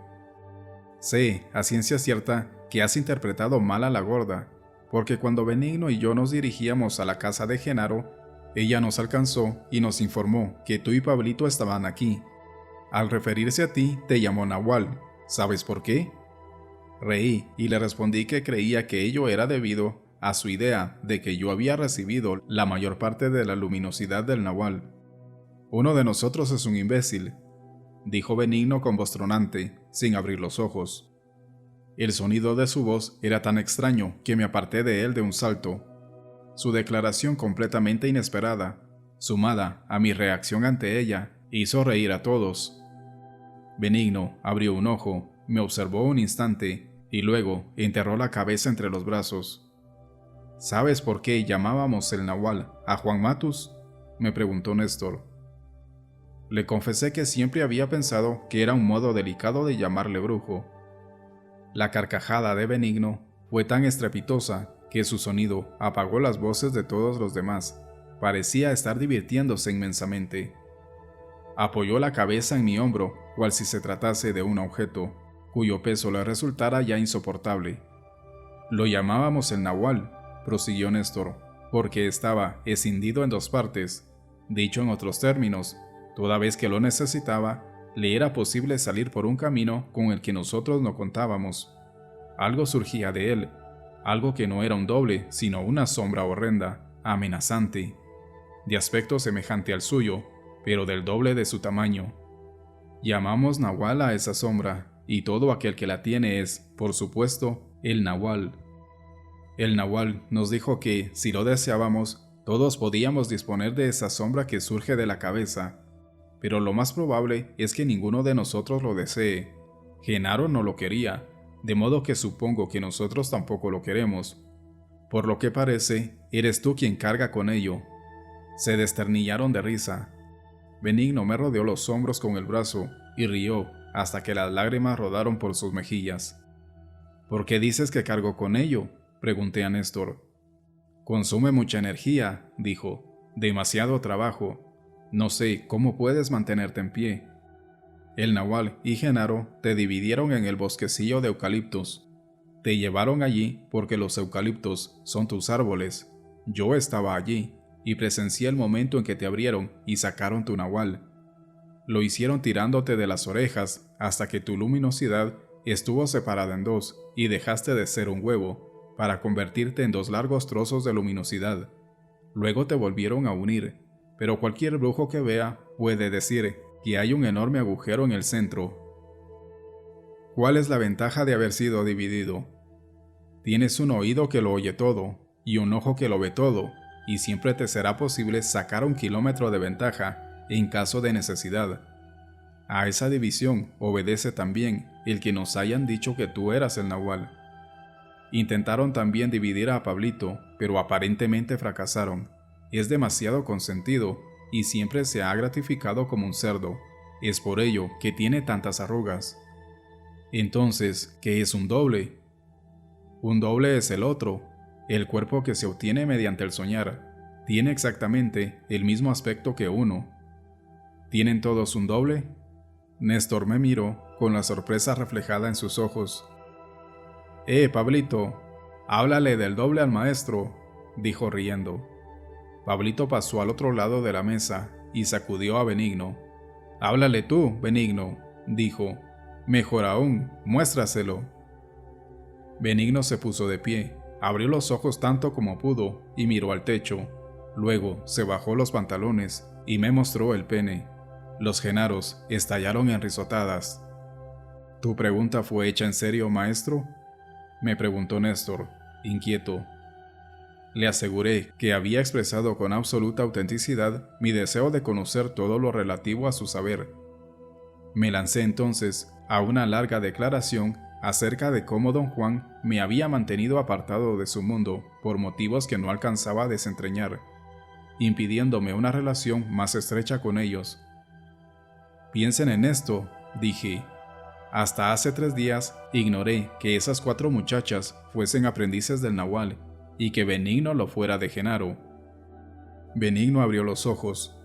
«Sé, a ciencia cierta, que has interpretado mal a la gorda, porque cuando Benigno y yo nos dirigíamos a la casa de Genaro, ella nos alcanzó y nos informó que tú y Pablito estaban aquí. Al referirse a ti, te llamó Nahual. ¿Sabes por qué?». Reí y le respondí que creía que ello era debido a su idea de que yo había recibido la mayor parte de la luminosidad del Nahual. «Uno de nosotros es un imbécil», dijo Benigno con voz tronante, sin abrir los ojos. El sonido de su voz era tan extraño que me aparté de él de un salto. Su declaración completamente inesperada, sumada a mi reacción ante ella, hizo reír a todos. Benigno abrió un ojo, me observó un instante y luego enterró la cabeza entre los brazos. «¿Sabes por qué llamábamos el Nahual a Juan Matus?», me preguntó Néstor. Le confesé que siempre había pensado que era un modo delicado de llamarle brujo. La carcajada de Benigno fue tan estrepitosa que su sonido apagó las voces de todos los demás. Parecía estar divirtiéndose inmensamente. Apoyó la cabeza en mi hombro, cual si se tratase de un objeto, cuyo peso le resultara ya insoportable. «Lo llamábamos el Nahual», prosiguió Néstor, «porque estaba escindido en 2 partes. Dicho en otros términos, toda vez que lo necesitaba, le era posible salir por un camino con el que nosotros no contábamos. Algo surgía de él, algo que no era un doble, sino una sombra horrenda, amenazante, de aspecto semejante al suyo, pero del doble de su tamaño. Llamamos Nahual a esa sombra, y todo aquel que la tiene es, por supuesto, el Nahual. El Nahual nos dijo que, si lo deseábamos, todos podíamos disponer de esa sombra que surge de la cabeza, pero lo más probable es que ninguno de nosotros lo desee. Genaro no lo quería, de modo que supongo que nosotros tampoco lo queremos. Por lo que parece, eres tú quien carga con ello». Se desternillaron de risa. Benigno me rodeó los hombros con el brazo y rió hasta que las lágrimas rodaron por sus mejillas. ¿Por qué dices que cargo con ello?, pregunté a Néstor. Consume mucha energía, dijo, demasiado trabajo. No sé cómo puedes mantenerte en pie. El Nahual y Genaro te dividieron en el bosquecillo de eucaliptos. Te llevaron allí porque los eucaliptos son tus árboles. Yo estaba allí y presencié el momento en que te abrieron y sacaron tu Nahual. Lo hicieron tirándote de las orejas hasta que tu luminosidad estuvo separada en dos y dejaste de ser un huevo para convertirte en dos largos trozos de luminosidad. Luego te volvieron a unir, pero cualquier brujo que vea puede decir que hay un enorme agujero en el centro. ¿Cuál es la ventaja de haber sido dividido? Tienes un oído que lo oye todo y un ojo que lo ve todo, y siempre te será posible sacar 1 kilómetro de ventaja en caso de necesidad. A esa división obedece también el que nos hayan dicho que tú eras el Nahual. Intentaron también dividir a Pablito, pero aparentemente fracasaron. Es demasiado consentido y siempre se ha gratificado como un cerdo. Es por ello que tiene tantas arrugas. Entonces, ¿qué es un doble? Un doble es el otro, el cuerpo que se obtiene mediante el soñar. Tiene exactamente el mismo aspecto que uno. ¿Tienen todos un doble? Néstor me miró con la sorpresa reflejada en sus ojos. Pablito, háblale del doble al maestro, dijo riendo. Pablito pasó al otro lado de la mesa y sacudió a Benigno. Háblale tú, Benigno, dijo. Mejor aún, muéstraselo. Benigno se puso de pie, abrió los ojos tanto como pudo y miró al techo. Luego se bajó los pantalones y me mostró el pene. Los genaros estallaron en risotadas. ¿Tu pregunta fue hecha en serio, maestro?, me preguntó Néstor, inquieto. Le aseguré que había expresado con absoluta autenticidad mi deseo de conocer todo lo relativo a su saber. Me lancé entonces a una larga declaración acerca de cómo don Juan me había mantenido apartado de su mundo por motivos que no alcanzaba a desentrañar, impidiéndome una relación más estrecha con ellos. Piensen en esto, dije. Hasta hace 3 días ignoré que esas 4 muchachas fuesen aprendices del Nahual y que Benigno lo fuera de Genaro. Benigno abrió los ojos.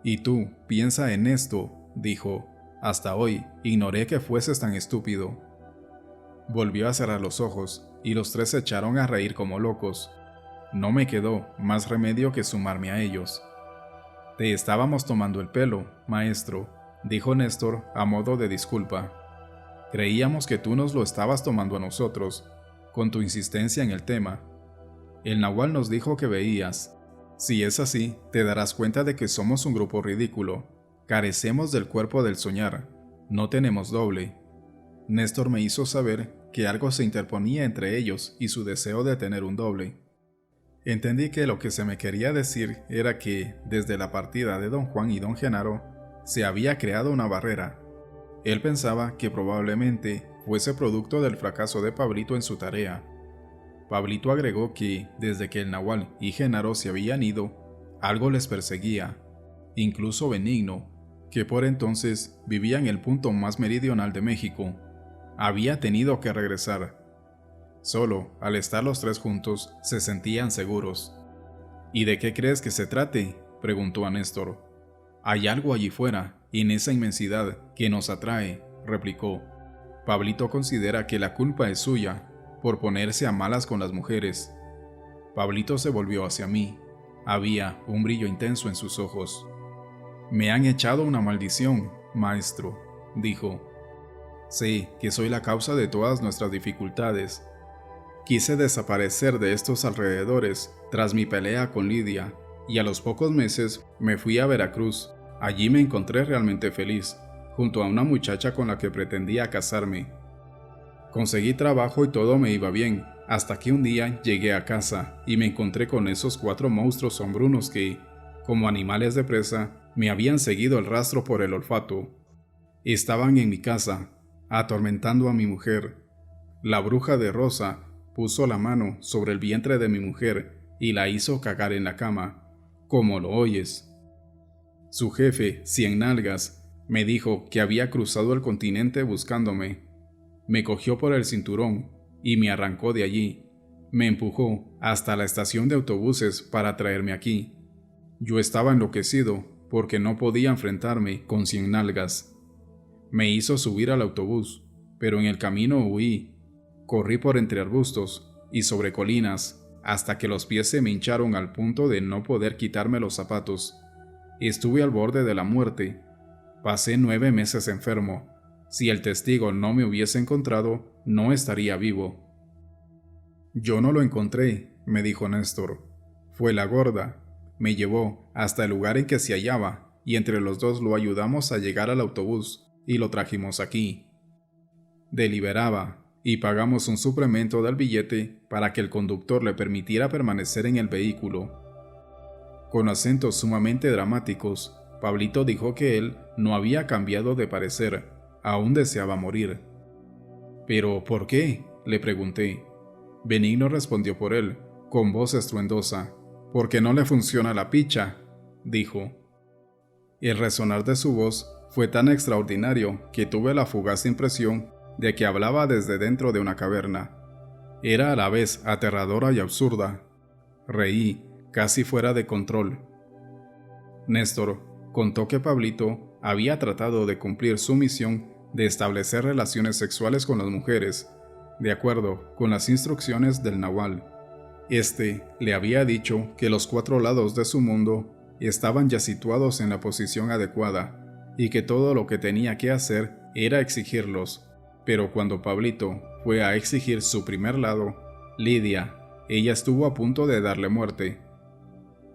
Y tú, piensa en esto, dijo. Hasta hoy ignoré que fueses tan estúpido. Volvió a cerrar los ojos y los 3 se echaron a reír como locos. No me quedó más remedio que sumarme a ellos. Te estábamos tomando el pelo, maestro, dijo Néstor a modo de disculpa. Creíamos que tú nos lo estabas tomando a nosotros, con tu insistencia en el tema. El Nahual nos dijo que veías. Si es así, te darás cuenta de que somos un grupo ridículo. Carecemos del cuerpo del soñar. No tenemos doble. Néstor me hizo saber que algo se interponía entre ellos y su deseo de tener un doble. Entendí que lo que se me quería decir era que, desde la partida de don Juan y don Genaro, se había creado una barrera. Él pensaba que probablemente fuese producto del fracaso de Pablito en su tarea. Pablito agregó que, desde que el Nahual y Genaro se habían ido, algo les perseguía, incluso Benigno, que por entonces vivía en el punto más meridional de México. Había tenido que regresar. Solo, al estar los 3 juntos, se sentían seguros. ¿Y de qué crees que se trate?, preguntó a Néstor. Hay algo allí fuera, en esa inmensidad, que nos atrae, replicó. Pablito considera que la culpa es suya, por ponerse a malas con las mujeres. Pablito se volvió hacia mí. Había un brillo intenso en sus ojos. Me han echado una maldición, maestro, dijo. Sé que soy la causa de todas nuestras dificultades. Quise desaparecer de estos alrededores tras mi pelea con Lidia, y a los pocos meses me fui a Veracruz. Allí me encontré realmente feliz, junto a una muchacha con la que pretendía casarme. Conseguí trabajo y todo me iba bien, hasta que un día llegué a casa y me encontré con esos 4 monstruos sombrunos que, como animales de presa, me habían seguido el rastro por el olfato. Estaban en mi casa, atormentando a mi mujer. La bruja de Rosa puso la mano sobre el vientre de mi mujer y la hizo cagar en la cama, como lo oyes. Su jefe, Ciennalgas, me dijo que había cruzado el continente buscándome. Me cogió por el cinturón y me arrancó de allí. Me empujó hasta la estación de autobuses para traerme aquí. Yo estaba enloquecido porque no podía enfrentarme con 100 nalgas. Me hizo subir al autobús, pero en el camino huí. Corrí por entre arbustos y sobre colinas hasta que los pies se me hincharon al punto de no poder quitarme los zapatos. Estuve al borde de la muerte. Pasé 9 meses enfermo. Si el testigo no me hubiese encontrado, no estaría vivo. Yo no lo encontré, me dijo Néstor. Fue la gorda. Me llevó hasta el lugar en que se hallaba y entre los dos lo ayudamos a llegar al autobús y lo trajimos aquí. Deliberaba y pagamos un suplemento del billete para que el conductor le permitiera permanecer en el vehículo. Con acentos sumamente dramáticos, Pablito dijo que él no había cambiado de parecer, aún deseaba morir. ¿Pero por qué?, le pregunté. Benigno respondió por él, con voz estruendosa. «Porque no le funciona la picha», dijo. El resonar de su voz fue tan extraordinario que tuve la fugaz impresión de que hablaba desde dentro de una caverna. Era a la vez aterradora y absurda. Reí, casi fuera de control. Néstor contó que Pablito había tratado de cumplir su misión de establecer relaciones sexuales con las mujeres, de acuerdo con las instrucciones del Nahual. Este le había dicho que los 4 lados de su mundo estaban ya situados en la posición adecuada y que todo lo que tenía que hacer era exigirlos. Pero cuando Pablito fue a exigir su primer lado, Lidia, ella estuvo a punto de darle muerte.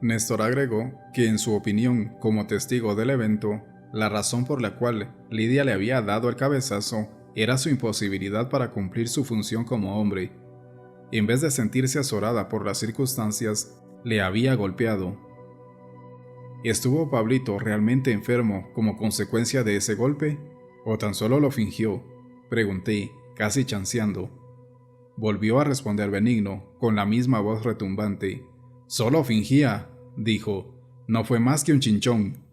Néstor agregó que en su opinión, como testigo del evento, la razón por la cual Lidia le había dado el cabezazo era su imposibilidad para cumplir su función como hombre. En vez de sentirse azorada por las circunstancias, le había golpeado. ¿Estuvo Pablito realmente enfermo como consecuencia de ese golpe? ¿O tan solo lo fingió?, pregunté, casi chanceando. Volvió a responder Benigno, con la misma voz retumbante. «Solo fingía», dijo. «No fue más que un chinchón».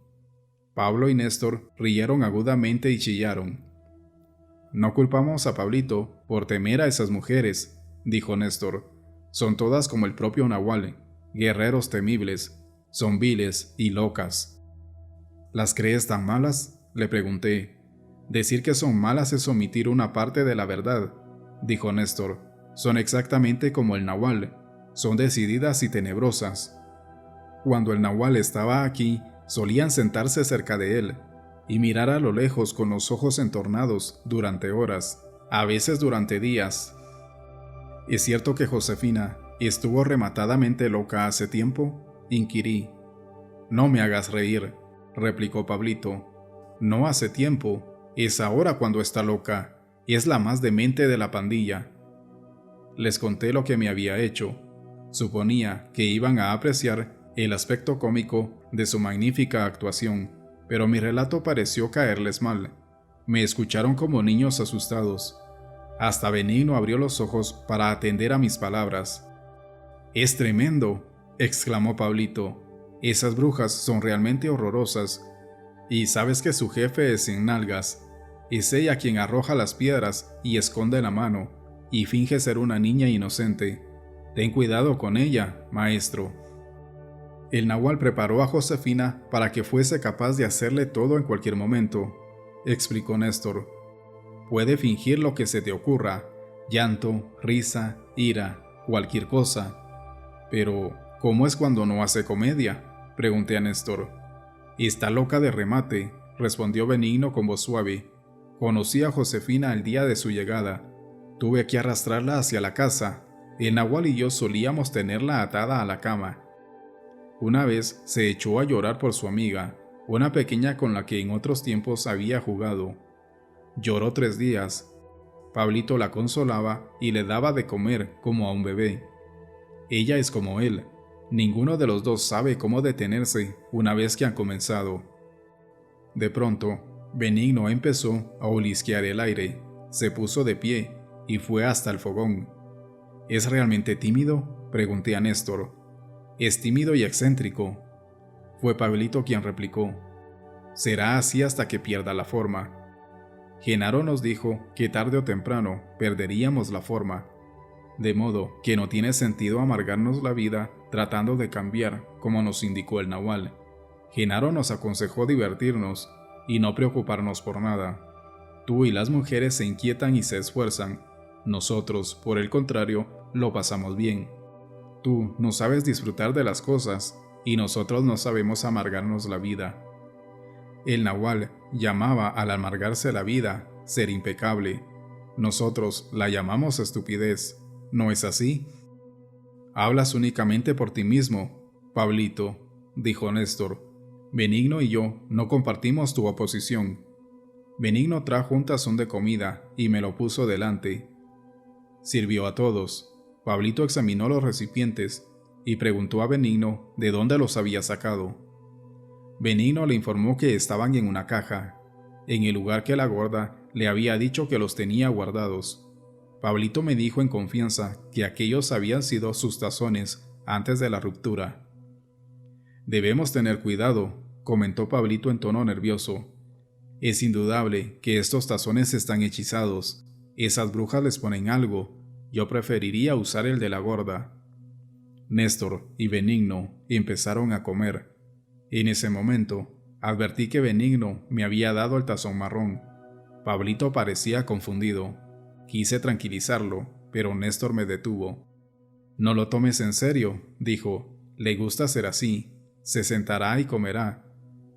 Pablo y Néstor rieron agudamente y chillaron. «No culpamos a Pablito por temer a esas mujeres», dijo Néstor. «Son todas como el propio Nahual, guerreros temibles, son viles y locas». «¿Las crees tan malas?», le pregunté. «Decir que son malas es omitir una parte de la verdad», dijo Néstor. «Son exactamente como el Nahual, son decididas y tenebrosas. Cuando el Nahual estaba aquí, solían sentarse cerca de él y mirar a lo lejos con los ojos entornados durante horas, a veces durante días». «¿Es cierto que Josefina estuvo rematadamente loca hace tiempo?», inquirí. «No me hagas reír», replicó Pablito. «No hace tiempo. Es ahora cuando está loca. Es la más demente de la pandilla». Les conté lo que me había hecho. Suponía que iban a apreciar el aspecto cómico de su magnífica actuación, pero mi relato pareció caerles mal. Me escucharon como niños asustados. Hasta Benigno abrió los ojos para atender a mis palabras. «Es tremendo», exclamó Pablito. «Esas brujas son realmente horrorosas. Y sabes que su jefe es Sin Nalgas. Es ella quien arroja las piedras y esconde la mano, y finge ser una niña inocente. Ten cuidado con ella, maestro». El Nahual preparó a Josefina para que fuese capaz de hacerle todo en cualquier momento, explicó Néstor. Puede fingir lo que se te ocurra, llanto, risa, ira, cualquier cosa. Pero, ¿cómo es cuando no hace comedia?, pregunté a Néstor. «Está loca de remate», respondió Benigno con voz suave. «Conocí a Josefina el día de su llegada. Tuve que arrastrarla hacia la casa. El Nahual y yo solíamos tenerla atada a la cama. Una vez se echó a llorar por su amiga, una pequeña con la que en otros tiempos había jugado. Lloró 3 días. Pablito la consolaba y le daba de comer como a un bebé. Ella es como él. Ninguno de los dos sabe cómo detenerse una vez que han comenzado». De pronto, Benigno empezó a olisquear el aire, se puso de pie y fue hasta el fogón. «¿Es realmente tímido?», pregunté a Néstor. «Es tímido y excéntrico». Fue Pablito quien replicó. «Será así hasta que pierda la forma». Genaro nos dijo que tarde o temprano perderíamos la forma, de modo que no tiene sentido amargarnos la vida tratando de cambiar, como nos indicó el Nahual. Genaro nos aconsejó divertirnos y no preocuparnos por nada. Tú y las mujeres se inquietan y se esfuerzan. Nosotros, por el contrario, lo pasamos bien. Tú no sabes disfrutar de las cosas y nosotros no sabemos amargarnos la vida. El Nahual llamaba al amargarse la vida ser impecable. Nosotros la llamamos estupidez. ¿No es así? Hablas únicamente por ti mismo, Pablito, dijo Néstor. Benigno y yo no compartimos tu oposición. Benigno trajo un tazón de comida y me lo puso delante. Sirvió a todos. Pablito examinó los recipientes y preguntó a Benigno de dónde los había sacado. Benigno le informó que estaban en una caja, en el lugar que la gorda le había dicho que los tenía guardados. Pablito me dijo en confianza que aquellos habían sido sus tazones antes de la ruptura. Debemos tener cuidado, comentó Pablito en tono nervioso. Es indudable que estos tazones están hechizados. Esas brujas les ponen algo. Yo preferiría usar el de la gorda. Néstor y Benigno empezaron a comer. En ese momento, advertí que Benigno me había dado el tazón marrón. Pablito parecía confundido. Quise tranquilizarlo, pero Néstor me detuvo. No lo tomes en serio, dijo. Le gusta ser así. Se sentará y comerá.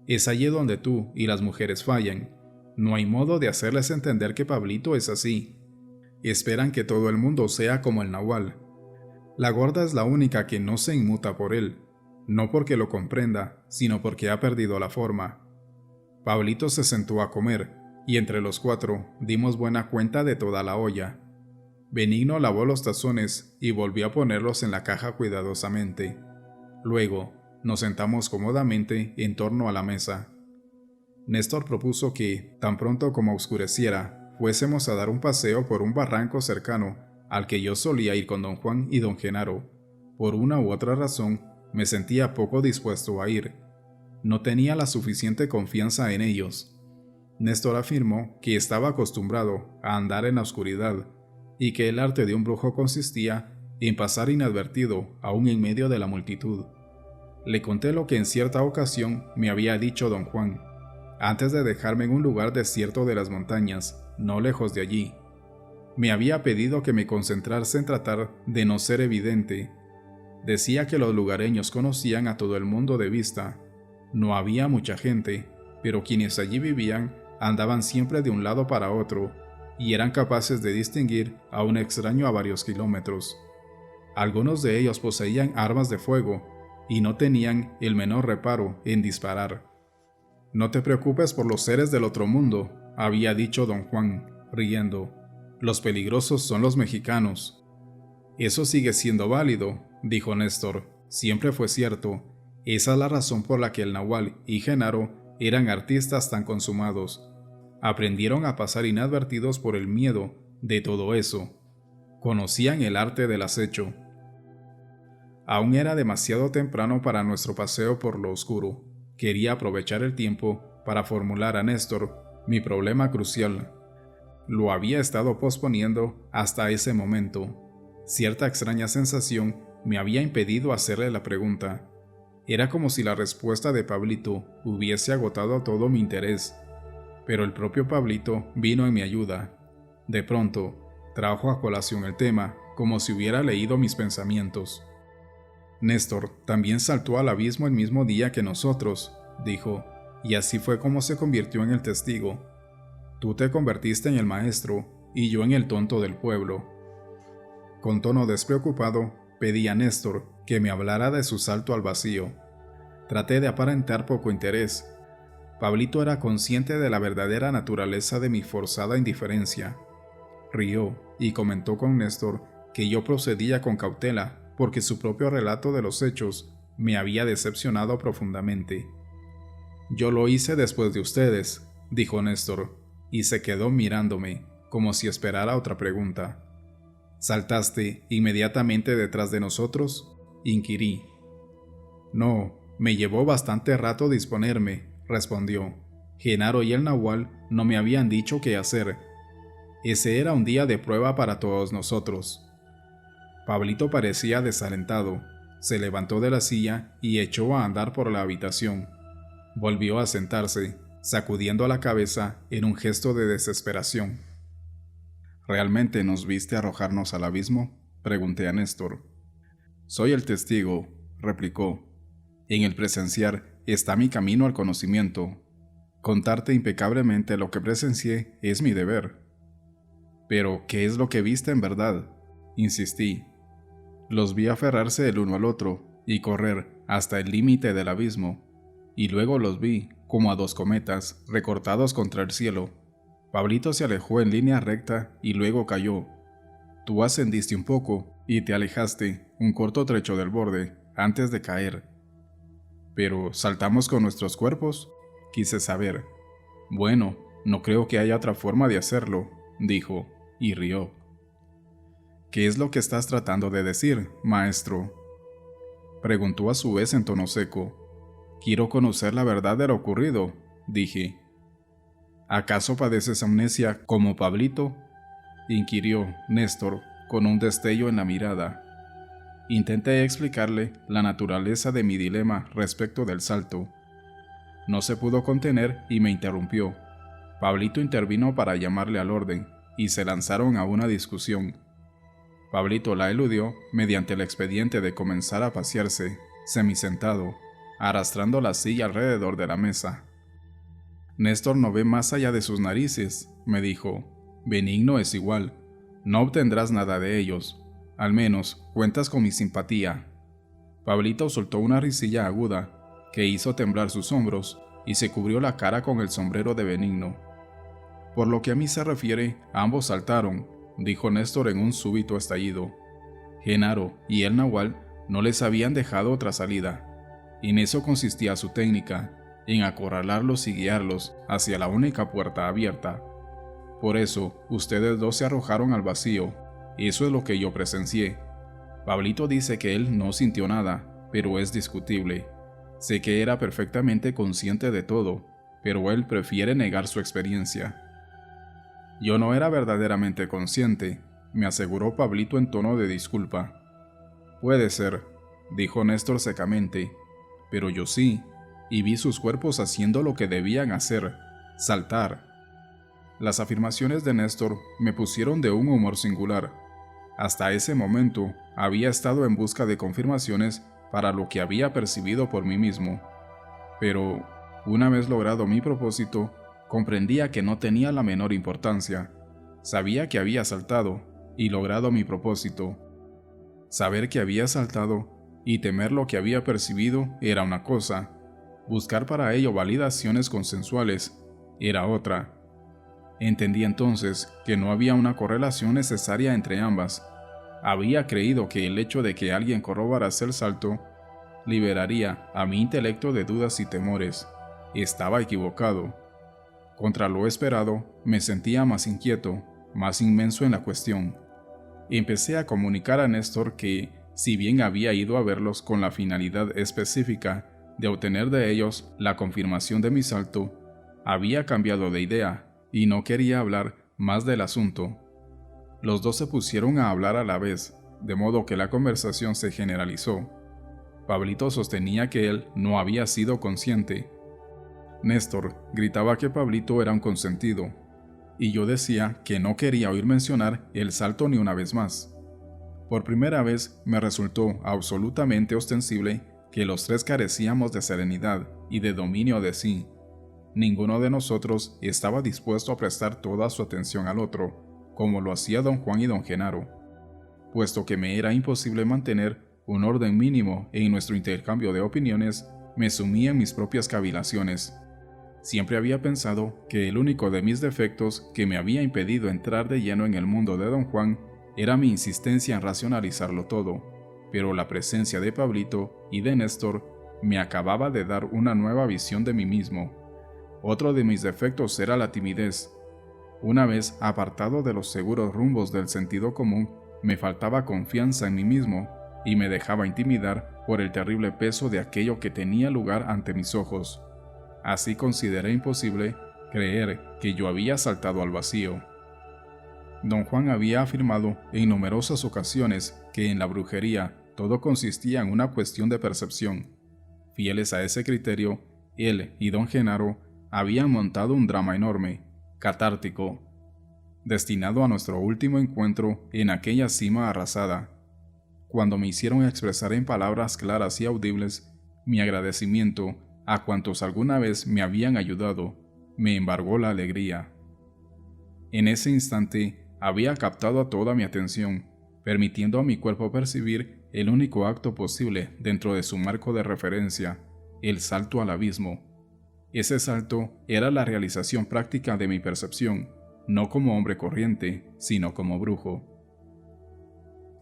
Es allí donde tú y las mujeres fallan. No hay modo de hacerles entender que Pablito es así. Esperan que todo el mundo sea como el Nahual. La gorda es la única que no se inmuta por él, no porque lo comprenda, sino porque ha perdido la forma. Pablito se sentó a comer, y entre los cuatro dimos buena cuenta de toda la olla. Benigno lavó los tazones y volvió a ponerlos en la caja cuidadosamente. Luego, nos sentamos cómodamente en torno a la mesa. Néstor propuso que, tan pronto como oscureciera, fuésemos a dar un paseo por un barranco cercano al que yo solía ir con don Juan y don Genaro. Por una u otra razón, me sentía poco dispuesto a ir. No tenía la suficiente confianza en ellos. Néstor afirmó que estaba acostumbrado a andar en la oscuridad y que el arte de un brujo consistía en pasar inadvertido aún en medio de la multitud. Le conté lo que en cierta ocasión me había dicho don Juan, antes de dejarme en un lugar desierto de las montañas, no lejos de allí. Me había pedido que me concentrase en tratar de no ser evidente. Decía que los lugareños conocían a todo el mundo de vista. No había mucha gente, pero quienes allí vivían andaban siempre de un lado para otro y eran capaces de distinguir a un extraño a varios kilómetros. Algunos de ellos poseían armas de fuego y no tenían el menor reparo en disparar. «No te preocupes por los seres del otro mundo», había dicho don Juan, riendo. «Los peligrosos son los mexicanos». «Eso sigue siendo válido», dijo Néstor. «Siempre fue cierto. Esa es la razón por la que el Nahual y Genaro eran artistas tan consumados. Aprendieron a pasar inadvertidos por el miedo de todo eso. Conocían el arte del acecho». Aún era demasiado temprano para nuestro paseo por lo oscuro. Quería aprovechar el tiempo para formular a Néstor mi problema crucial. Lo había estado posponiendo hasta ese momento. Cierta extraña sensación me había impedido hacerle la pregunta. Era como si la respuesta de Pablito hubiese agotado todo mi interés. Pero el propio Pablito vino en mi ayuda. De pronto, trajo a colación el tema, como si hubiera leído mis pensamientos. «Néstor también saltó al abismo el mismo día que nosotros», dijo, «y así fue como se convirtió en el testigo. Tú te convertiste en el maestro y yo en el tonto del pueblo». Con tono despreocupado, pedí a Néstor que me hablara de su salto al vacío. Traté de aparentar poco interés. Pablito era consciente de la verdadera naturaleza de mi forzada indiferencia. Rió y comentó con Néstor que yo procedía con cautela porque su propio relato de los hechos me había decepcionado profundamente. «Yo lo hice después de ustedes», dijo Néstor, y se quedó mirándome, como si esperara otra pregunta. «¿Saltaste inmediatamente detrás de nosotros?», inquirí. «No, me llevó bastante rato disponerme», respondió. «Genaro y el Nahual no me habían dicho qué hacer. Ese era un día de prueba para todos nosotros». Pablito parecía desalentado. Se levantó de la silla y echó a andar por la habitación. Volvió a sentarse, sacudiendo la cabeza en un gesto de desesperación. ¿Realmente nos viste arrojarnos al abismo?, pregunté a Néstor. Soy el testigo, replicó. En el presenciar está mi camino al conocimiento. Contarte impecablemente lo que presencié es mi deber. Pero, ¿qué es lo que viste en verdad?, insistí. Los vi aferrarse el uno al otro y correr hasta el límite del abismo, y luego los vi, como a dos cometas, recortados contra el cielo. Pablito se alejó en línea recta y luego cayó. Tú ascendiste un poco y te alejaste un corto trecho del borde antes de caer. ¿Pero saltamos con nuestros cuerpos?, quise saber. Bueno, no creo que haya otra forma de hacerlo, dijo, y rió. ¿Qué es lo que estás tratando de decir, maestro?, preguntó a su vez en tono seco. Quiero conocer la verdad de lo ocurrido, dije. ¿Acaso padeces amnesia como Pablito?, inquirió Néstor con un destello en la mirada. Intenté explicarle la naturaleza de mi dilema respecto del salto. No se pudo contener y me interrumpió. Pablito intervino para llamarle al orden, y se lanzaron a una discusión. Pablito la eludió mediante el expediente de comenzar a pasearse, semisentado, arrastrando la silla alrededor de la mesa. Néstor no ve más allá de sus narices, me dijo. Benigno es igual. No obtendrás nada de ellos. Al menos cuentas con mi simpatía. Pablito soltó una risilla aguda que hizo temblar sus hombros y se cubrió la cara con el sombrero de Benigno. Por lo que a mí se refiere, ambos saltaron, dijo Néstor en un súbito estallido. Genaro y el Nahual no les habían dejado otra salida. En eso consistía su técnica, en acorralarlos y guiarlos hacia la única puerta abierta. Por eso, ustedes dos se arrojaron al vacío. Eso es lo que yo presencié. Pablito dice que él no sintió nada, pero es discutible. Sé que era perfectamente consciente de todo, pero él prefiere negar su experiencia. Yo no era verdaderamente consciente, me aseguró Pablito en tono de disculpa. Puede ser, dijo Néstor secamente, pero yo sí, y vi sus cuerpos haciendo lo que debían hacer, saltar. Las afirmaciones de Néstor me pusieron de un humor singular. Hasta ese momento había estado en busca de confirmaciones para lo que había percibido por mí mismo. Pero, una vez logrado mi propósito, comprendía que no tenía la menor importancia. Sabía que había saltado y logrado mi propósito. Saber que había saltado y temer lo que había percibido era una cosa. Buscar para ello validaciones consensuales era otra. Entendí entonces que no había una correlación necesaria entre ambas. Había creído que el hecho de que alguien corroborase el salto liberaría a mi intelecto de dudas y temores. Estaba equivocado. Contra lo esperado, me sentía más inquieto, más inmenso en la cuestión. Empecé a comunicar a Néstor que, si bien había ido a verlos con la finalidad específica de obtener de ellos la confirmación de mi salto, había cambiado de idea y no quería hablar más del asunto. Los dos se pusieron a hablar a la vez, de modo que la conversación se generalizó. Pablito sostenía que él no había sido consciente. Néstor gritaba que Pablito era un consentido, y yo decía que no quería oír mencionar el salto ni una vez más. Por primera vez me resultó absolutamente ostensible que los tres carecíamos de serenidad y de dominio de sí. Ninguno de nosotros estaba dispuesto a prestar toda su atención al otro, como lo hacía don Juan y don Genaro, puesto que me era imposible mantener un orden mínimo en nuestro intercambio de opiniones. Me sumía en mis propias cavilaciones. Siempre había pensado que el único de mis defectos que me había impedido entrar de lleno en el mundo de don Juan era mi insistencia en racionalizarlo todo, pero la presencia de Pablito y de Néstor me acababa de dar una nueva visión de mí mismo. Otro de mis defectos era la timidez. Una vez apartado de los seguros rumbos del sentido común, me faltaba confianza en mí mismo y me dejaba intimidar por el terrible peso de aquello que tenía lugar ante mis ojos. Así consideré imposible creer que yo había saltado al vacío. Don Juan había afirmado en numerosas ocasiones que en la brujería todo consistía en una cuestión de percepción. Fieles a ese criterio, él y don Genaro habían montado un drama enorme, catártico, destinado a nuestro último encuentro en aquella cima arrasada. Cuando me hicieron expresar en palabras claras y audibles mi agradecimiento a cuantos alguna vez me habían ayudado, me embargó la alegría. En ese instante había captado toda mi atención, permitiendo a mi cuerpo percibir el único acto posible dentro de su marco de referencia, el salto al abismo. Ese salto era la realización práctica de mi percepción, no como hombre corriente, sino como brujo.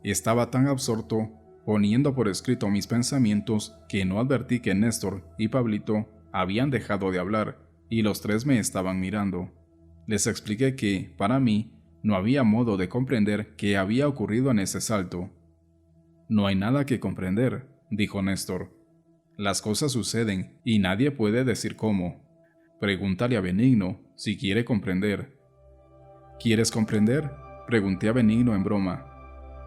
Estaba tan absorto, poniendo por escrito mis pensamientos, que no advertí que Néstor y Pablito habían dejado de hablar, y los tres me estaban mirando. Les expliqué que, para mí, no había modo de comprender qué había ocurrido en ese salto. «No hay nada que comprender», dijo Néstor. «Las cosas suceden y nadie puede decir cómo. Pregúntale a Benigno si quiere comprender». «¿Quieres comprender?», pregunté a Benigno en broma.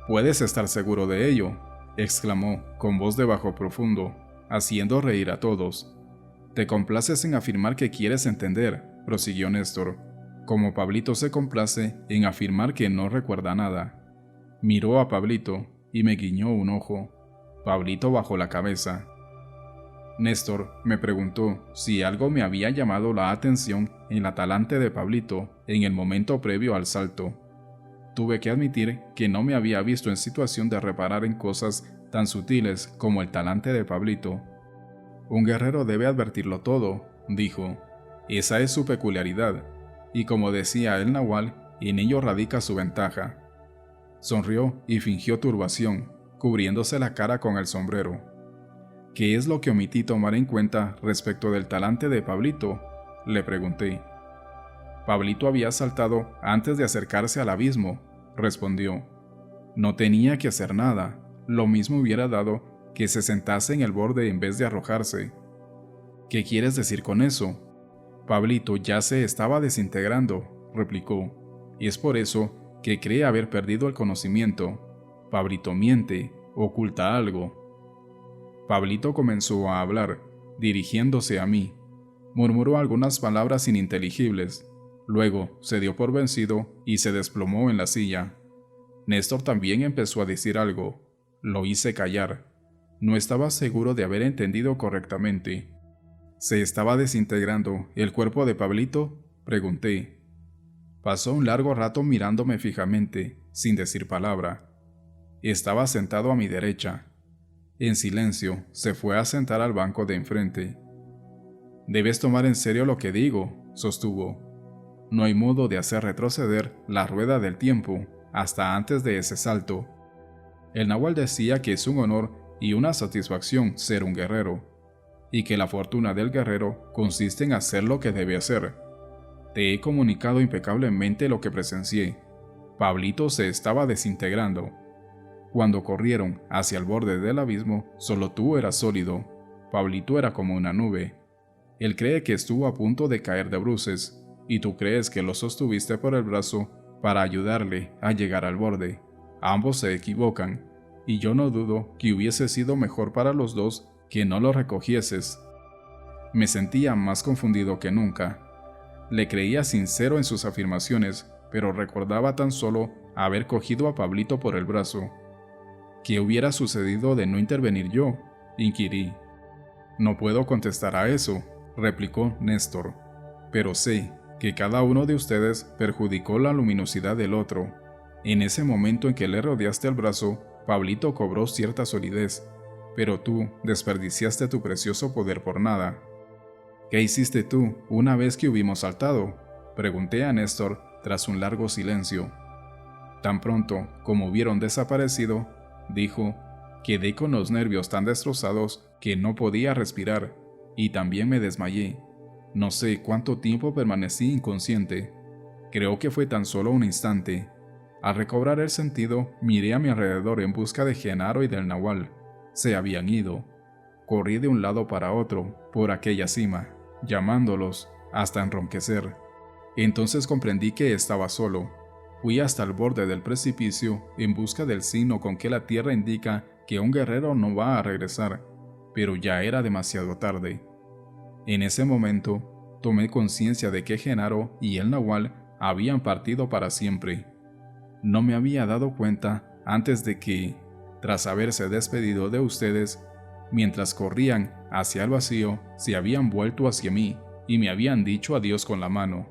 «Puedes estar seguro de ello», exclamó con voz de bajo profundo, haciendo reír a todos. «Te complaces en afirmar que quieres entender», prosiguió Néstor, como Pablito se complace en afirmar que no recuerda nada. Miró a Pablito y me guiñó un ojo. Pablito bajó la cabeza. Néstor me preguntó si algo me había llamado la atención en la talante de Pablito en el momento previo al salto. Tuve que admitir que no me había visto en situación de reparar en cosas tan sutiles como el talante de Pablito. «Un guerrero debe advertirlo todo», dijo. «Esa es su peculiaridad, y como decía el Nahual, en ello radica su ventaja». Sonrió y fingió turbación, cubriéndose la cara con el sombrero. «¿Qué es lo que omití tomar en cuenta respecto del talante de Pablito?», le pregunté. «Pablito había saltado antes de acercarse al abismo», respondió. «No tenía que hacer nada, lo mismo hubiera dado que se sentase en el borde en vez de arrojarse». «¿Qué quieres decir con eso?». «Pablito ya se estaba desintegrando», replicó. «Es por eso que cree haber perdido el conocimiento. Pablito miente, oculta algo». Pablito comenzó a hablar, dirigiéndose a mí. Murmuró algunas palabras ininteligibles. Luego se dio por vencido y se desplomó en la silla. Néstor también empezó a decir algo. Lo hice callar. No estaba seguro de haber entendido correctamente. «¿Se estaba desintegrando el cuerpo de Pablito?», pregunté. Pasó un largo rato mirándome fijamente, sin decir palabra. Estaba sentado a mi derecha. En silencio, se fue a sentar al banco de enfrente. «Debes tomar en serio lo que digo», sostuvo. «No hay modo de hacer retroceder la rueda del tiempo hasta antes de ese salto. El Nahual decía que es un honor y una satisfacción ser un guerrero, y que la fortuna del guerrero consiste en hacer lo que debe hacer. Te he comunicado impecablemente lo que presencié. Pablito se estaba desintegrando. Cuando corrieron hacia el borde del abismo, solo tú eras sólido. Pablito era como una nube. Él cree que estuvo a punto de caer de bruces, y tú crees que lo sostuviste por el brazo para ayudarle a llegar al borde. Ambos se equivocan, y yo no dudo que hubiese sido mejor para los dos que no lo recogieses». Me sentía más confundido que nunca. Le creía sincero en sus afirmaciones, pero recordaba tan solo haber cogido a Pablito por el brazo. «¿Qué hubiera sucedido de no intervenir yo?», inquirí. «No puedo contestar a eso», replicó Néstor, «pero sé que cada uno de ustedes perjudicó la luminosidad del otro. En ese momento en que le rodeaste el brazo, Pablito cobró cierta solidez, pero tú desperdiciaste tu precioso poder por nada». «¿Qué hiciste tú una vez que hubimos saltado?», pregunté a Néstor tras un largo silencio. Tan pronto como hubieron desaparecido, dijo, «Quedé con los nervios tan destrozados que no podía respirar, y también me desmayé. No sé cuánto tiempo permanecí inconsciente. Creo que fue tan solo un instante. Al recobrar el sentido, miré a mi alrededor en busca de Genaro y del Nahual. Se habían ido. Corrí de un lado para otro, por aquella cima, llamándolos hasta enronquecer. Entonces comprendí que estaba solo. Fui hasta el borde del precipicio en busca del signo con que la tierra indica que un guerrero no va a regresar, pero ya era demasiado tarde. En ese momento, tomé conciencia de que Genaro y el Nahual habían partido para siempre. No me había dado cuenta antes de que, tras haberse despedido de ustedes, mientras corrían hacia el vacío, se habían vuelto hacia mí y me habían dicho adiós con la mano.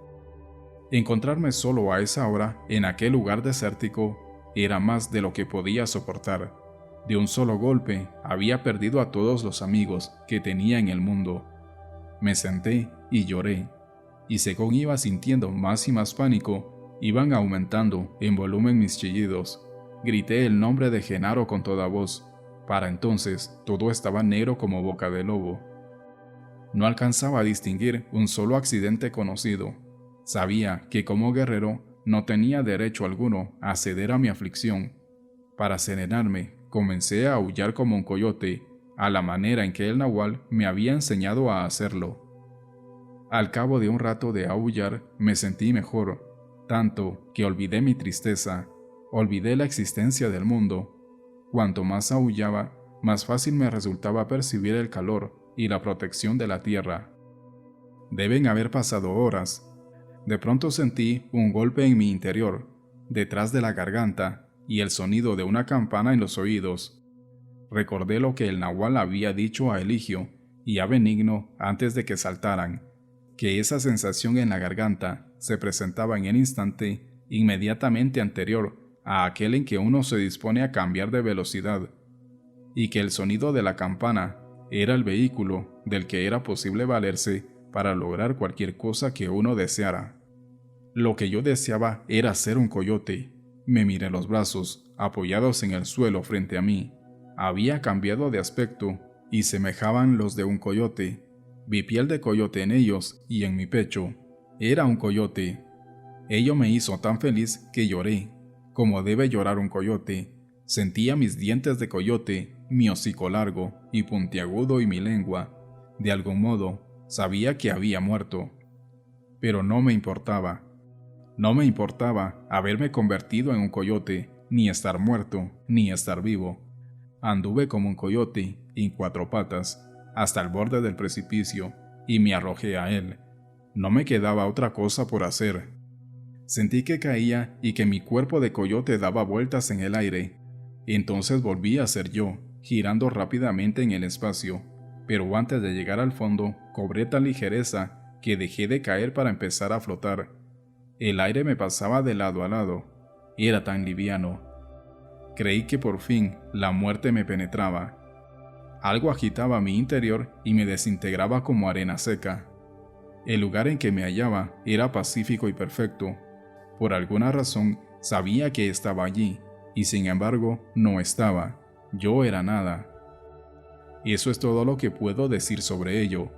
Encontrarme solo a esa hora en aquel lugar desértico era más de lo que podía soportar. De un solo golpe había perdido a todos los amigos que tenía en el mundo. Me senté y lloré, y según iba sintiendo más y más pánico, iban aumentando en volumen mis chillidos. Grité el nombre de Genaro con toda voz. Para entonces todo estaba negro como boca de lobo. No alcanzaba a distinguir un solo accidente conocido. Sabía que como guerrero no tenía derecho alguno a ceder a mi aflicción. Para serenarme, comencé a aullar como un coyote, a la manera en que el Nahual me había enseñado a hacerlo. Al cabo de un rato de aullar, me sentí mejor, tanto que olvidé mi tristeza, olvidé la existencia del mundo. Cuanto más aullaba, más fácil me resultaba percibir el calor y la protección de la tierra. Deben haber pasado horas. De pronto sentí un golpe en mi interior, detrás de la garganta, y el sonido de una campana en los oídos. Recordé lo que el Nahual había dicho a Eligio y a Benigno antes de que saltaran, que esa sensación en la garganta se presentaba en el instante inmediatamente anterior a aquel en que uno se dispone a cambiar de velocidad, y que el sonido de la campana era el vehículo del que era posible valerse para lograr cualquier cosa que uno deseara. Lo que yo deseaba era ser un coyote. Me miré los brazos, apoyados en el suelo frente a mí. Había cambiado de aspecto y semejaban los de un coyote. Vi piel de coyote en ellos y en mi pecho. Era un coyote. Ello me hizo tan feliz que lloré, como debe llorar un coyote. Sentía mis dientes de coyote, mi hocico largo y puntiagudo y mi lengua. De algún modo, sabía que había muerto. Pero no me importaba. No me importaba haberme convertido en un coyote, ni estar muerto, ni estar vivo. Anduve como un coyote, en cuatro patas, hasta el borde del precipicio, y me arrojé a él. No me quedaba otra cosa por hacer. Sentí que caía y que mi cuerpo de coyote daba vueltas en el aire. Entonces volví a ser yo, girando rápidamente en el espacio, pero antes de llegar al fondo, cobré tal ligereza que dejé de caer para empezar a flotar. El aire me pasaba de lado a lado. Era tan liviano. Creí que por fin la muerte me penetraba. Algo agitaba mi interior y me desintegraba como arena seca. El lugar en que me hallaba era pacífico y perfecto. Por alguna razón sabía que estaba allí, y sin embargo no estaba. Yo era nada. Eso es todo lo que puedo decir sobre ello.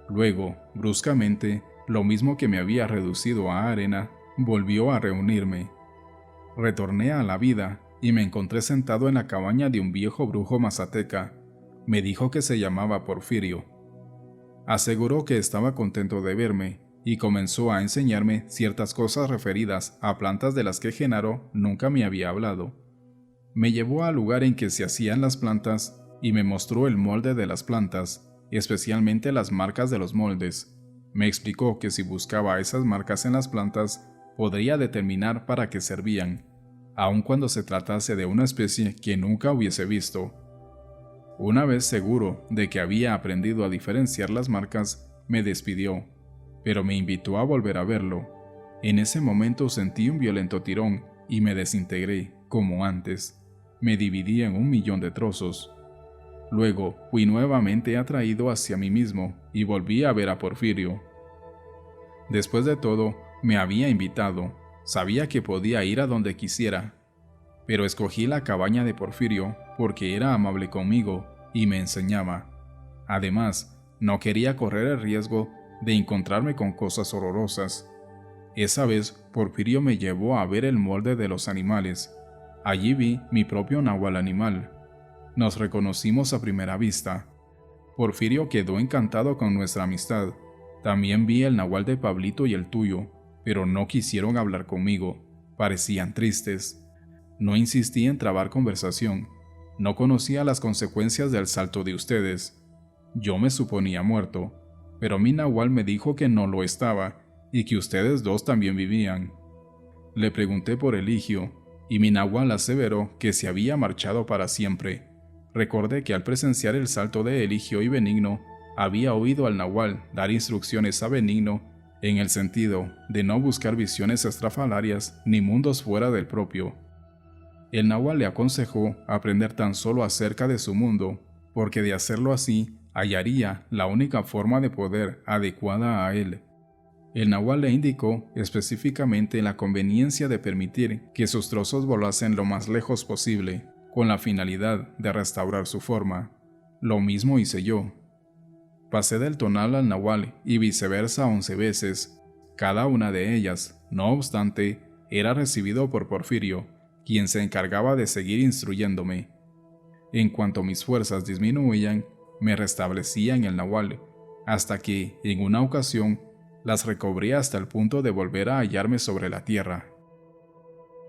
Luego, bruscamente, lo mismo que me había reducido a arena, volvió a reunirme. Retorné a la vida y me encontré sentado en la cabaña de un viejo brujo mazateca. Me dijo que se llamaba Porfirio. Aseguró que estaba contento de verme y comenzó a enseñarme ciertas cosas referidas a plantas de las que Genaro nunca me había hablado. Me llevó al lugar en que se hacían las plantas y me mostró el molde de las plantas, especialmente las marcas de los moldes. Me explicó que si buscaba esas marcas en las plantas, podría determinar para qué servían, aun cuando se tratase de una especie que nunca hubiese visto. Una vez seguro de que había aprendido a diferenciar las marcas, me despidió, pero me invitó a volver a verlo. En ese momento sentí un violento tirón y me desintegré, como antes. Me dividí en 1.000.000 de trozos. Luego fui nuevamente atraído hacia mí mismo y volví a ver a Porfirio. Después de todo, me había invitado. Sabía que podía ir a donde quisiera, pero escogí la cabaña de Porfirio porque era amable conmigo y me enseñaba. Además, no quería correr el riesgo de encontrarme con cosas horrorosas. Esa vez, Porfirio me llevó a ver el molde de los animales. Allí vi mi propio Nahual animal. Nos reconocimos a primera vista. Porfirio quedó encantado con nuestra amistad. También vi el Nahual de Pablito y el tuyo, pero no quisieron hablar conmigo. parecían tristes. No insistí en trabar conversación. No conocía las consecuencias del salto de ustedes. Yo me suponía muerto, pero mi nahual me dijo que no lo estaba y que ustedes dos también vivían. Le pregunté por Eligio, y mi nahual aseveró que se había marchado para siempre. Recordé que al presenciar el salto de Eligio y Benigno, había oído al nahual dar instrucciones a Benigno en el sentido de no buscar visiones estrafalarias ni mundos fuera del propio. El nahual le aconsejó aprender tan solo acerca de su mundo, porque de hacerlo así, hallaría la única forma de poder adecuada a él. El nahual le indicó específicamente la conveniencia de permitir que sus trozos volasen lo más lejos posible, con la finalidad de restaurar su forma. Lo mismo hice yo. Pasé del tonal al nahual y viceversa 11 veces. Cada una de ellas, no obstante, era recibido por Porfirio, quien se encargaba de seguir instruyéndome. En cuanto mis fuerzas disminuían, me restablecía en el nahual, hasta que, en una ocasión, las recobré hasta el punto de volver a hallarme sobre la tierra.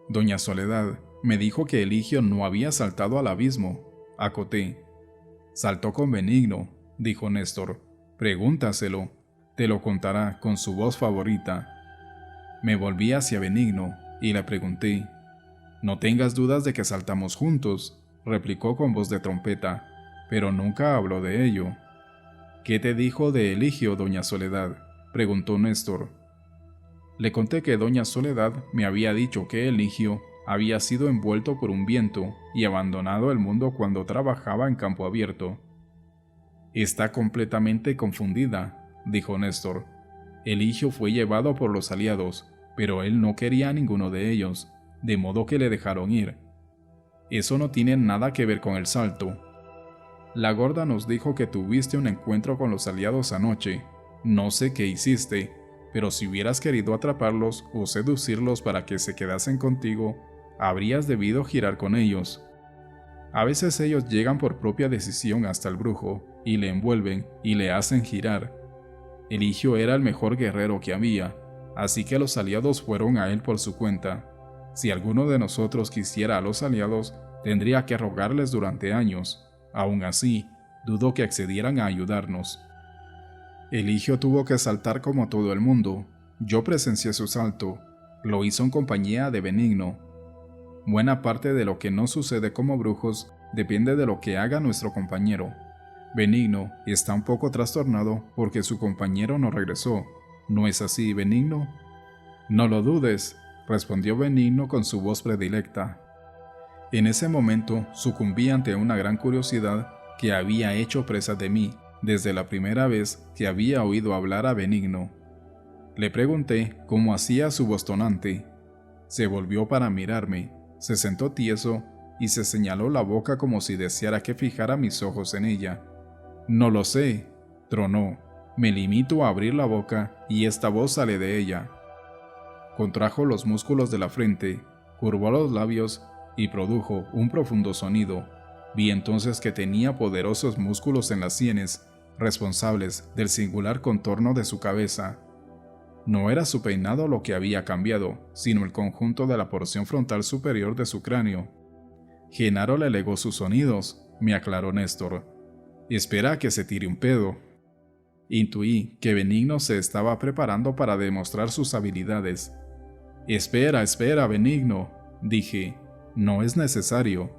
Doña Soledad me dijo que Eligio no había saltado al abismo. Acoté. Saltó con Benigno, dijo Néstor. Pregúntaselo, te lo contará con su voz favorita. Me volví hacia Benigno y le pregunté. No tengas dudas de que saltamos juntos, replicó con voz de trompeta, pero nunca habló de ello. ¿Qué te dijo de Eligio, doña Soledad?, preguntó Néstor. Le conté que doña Soledad me había dicho que Eligio había sido envuelto por un viento y abandonado el mundo cuando trabajaba en campo abierto. Está completamente confundida, dijo Néstor. Eligio fue llevado por los aliados, pero él no quería a ninguno de ellos, de modo que le dejaron ir. Eso no tiene nada que ver con el salto. La gorda nos dijo que tuviste un encuentro con los aliados anoche. No sé qué hiciste, pero si hubieras querido atraparlos o seducirlos para que se quedasen contigo, habrías debido girar con ellos. A veces ellos llegan por propia decisión hasta el brujo, y le envuelven y le hacen girar. Eligio era el mejor guerrero que había, así que los aliados fueron a él por su cuenta. Si alguno de nosotros quisiera a los aliados, tendría que rogarles durante años. Aún así, dudo que accedieran a ayudarnos. Eligio tuvo que saltar como todo el mundo. Yo presencié su salto. Lo hizo en compañía de Benigno. Buena parte de lo que nos sucede como brujos depende de lo que haga nuestro compañero. Benigno está un poco trastornado porque su compañero no regresó. ¿No es así, Benigno? No lo dudes, respondió Benigno con su voz predilecta. En ese momento sucumbí ante una gran curiosidad que había hecho presa de mí desde la primera vez que había oído hablar a Benigno. Le pregunté cómo hacía su voz tonante. Se volvió para mirarme, se sentó tieso y se señaló la boca como si deseara que fijara mis ojos en ella. No lo sé, tronó. Me limito a abrir la boca y esta voz sale de ella. Contrajo los músculos de la frente, curvó los labios y produjo un profundo sonido. Vi entonces que tenía poderosos músculos en las sienes, responsables del singular contorno de su cabeza. No era su peinado lo que había cambiado, sino el conjunto de la porción frontal superior de su cráneo. Genaro le legó sus sonidos, me aclaró Néstor. Espera a que se tire un pedo. Intuí que Benigno se estaba preparando para demostrar sus habilidades. Espera, Benigno, dije. No es necesario.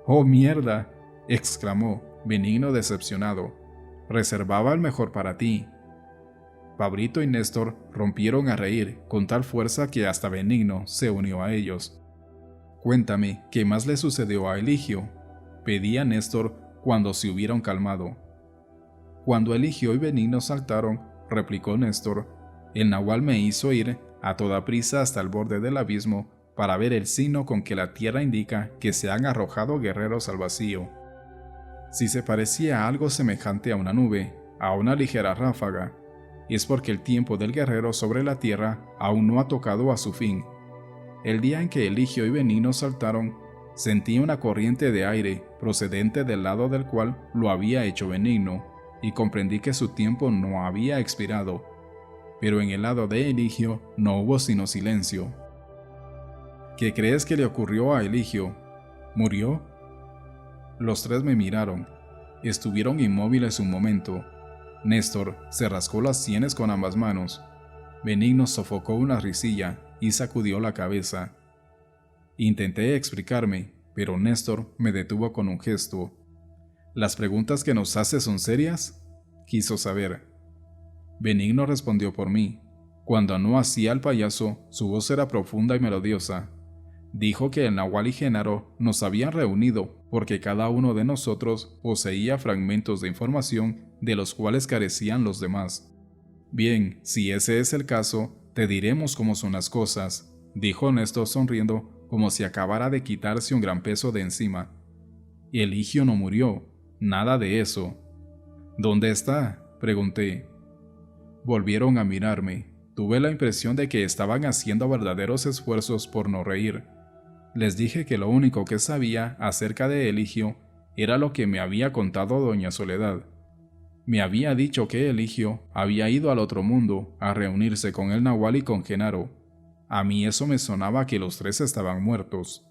¡Oh, mierda!, exclamó Benigno decepcionado. Reservaba el mejor para ti. Pabrito y Néstor rompieron a reír con tal fuerza que hasta Benigno se unió a ellos. Cuéntame, ¿qué más le sucedió a Eligio?, pedía Néstor cuando se hubieron calmado. Cuando Eligio y Benigno saltaron, replicó Néstor, el nahual me hizo ir a toda prisa hasta el borde del abismo para ver el signo con que la tierra indica que se han arrojado guerreros al vacío. Si se parecía a algo semejante a una nube, a una ligera ráfaga, es porque el tiempo del guerrero sobre la tierra aún no ha tocado a su fin. El día en que Eligio y Benigno saltaron, sentí una corriente de aire procedente del lado del cual lo había hecho Benigno, y comprendí que su tiempo no había expirado. Pero en el lado de Eligio no hubo sino silencio. ¿Qué crees que le ocurrió a Eligio? ¿Murió? Los tres me miraron. Estuvieron inmóviles un momento. Néstor se rascó las sienes con ambas manos. Benigno sofocó una risilla y sacudió la cabeza. Intenté explicarme, pero Néstor me detuvo con un gesto. ¿Las preguntas que nos hace son serias?, quiso saber. Benigno respondió por mí. Cuando no hacía el payaso, su voz era profunda y melodiosa. Dijo que el Nahual y Genaro nos habían reunido porque cada uno de nosotros poseía fragmentos de información de los cuales carecían los demás. Bien, si ese es el caso, te diremos cómo son las cosas, dijo Néstor sonriendo como si acabara de quitarse un gran peso de encima. Eligio no murió, nada de eso. ¿Dónde está?, pregunté. Volvieron a mirarme. Tuve la impresión de que estaban haciendo verdaderos esfuerzos por no reír. Les dije que lo único que sabía acerca de Eligio era lo que me había contado doña Soledad. Me había dicho que Eligio había ido al otro mundo a reunirse con el Nahual y con Genaro. A mí eso me sonaba que los tres estaban muertos.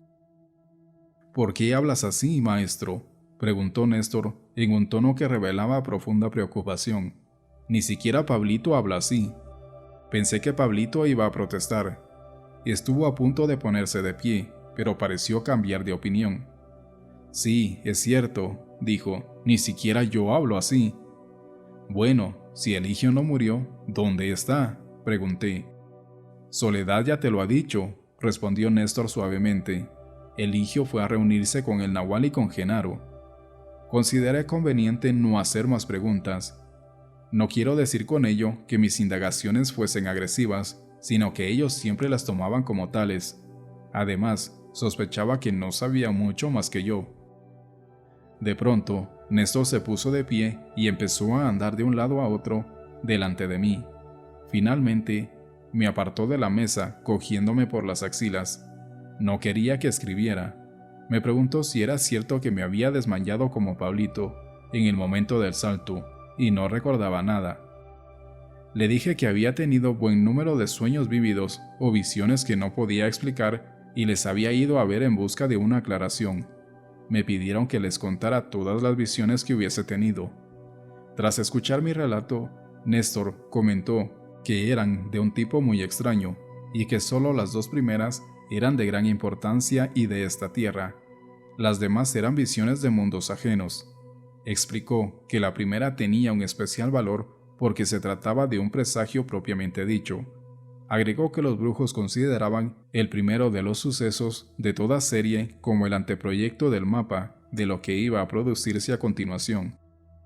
¿Por qué hablas así, maestro?, preguntó Néstor en un tono que revelaba profunda preocupación. Ni siquiera Pablito habla así. Pensé que Pablito iba a protestar. Estuvo a punto de ponerse de pie, pero pareció cambiar de opinión. Sí, es cierto, dijo, ni siquiera yo hablo así. Bueno, si Eligio no murió, ¿dónde está?, pregunté. Soledad ya te lo ha dicho, respondió Néstor suavemente. Eligio fue a reunirse con el Nahual y con Genaro. Consideré conveniente no hacer más preguntas. No quiero decir con ello que mis indagaciones fuesen agresivas, sino que ellos siempre las tomaban como tales. Además, sospechaba que no sabía mucho más que yo. De pronto, Néstor se puso de pie y empezó a andar de un lado a otro delante de mí. Finalmente, me apartó de la mesa cogiéndome por las axilas. No quería que escribiera. Me preguntó si era cierto que me había desmayado como Pablito en el momento del salto, y no recordaba nada. Le dije que había tenido buen número de sueños vívidos o visiones que no podía explicar y les había ido a ver en busca de una aclaración. Me pidieron que les contara todas las visiones que hubiese tenido. Tras escuchar mi relato, Néstor comentó que eran de un tipo muy extraño y que solo las dos primeras eran de gran importancia y de esta tierra. Las demás eran visiones de mundos ajenos. Explicó que la primera tenía un especial valor porque se trataba de un presagio propiamente dicho. Agregó que los brujos consideraban el primero de los sucesos de toda serie como el anteproyecto del mapa de lo que iba a producirse a continuación.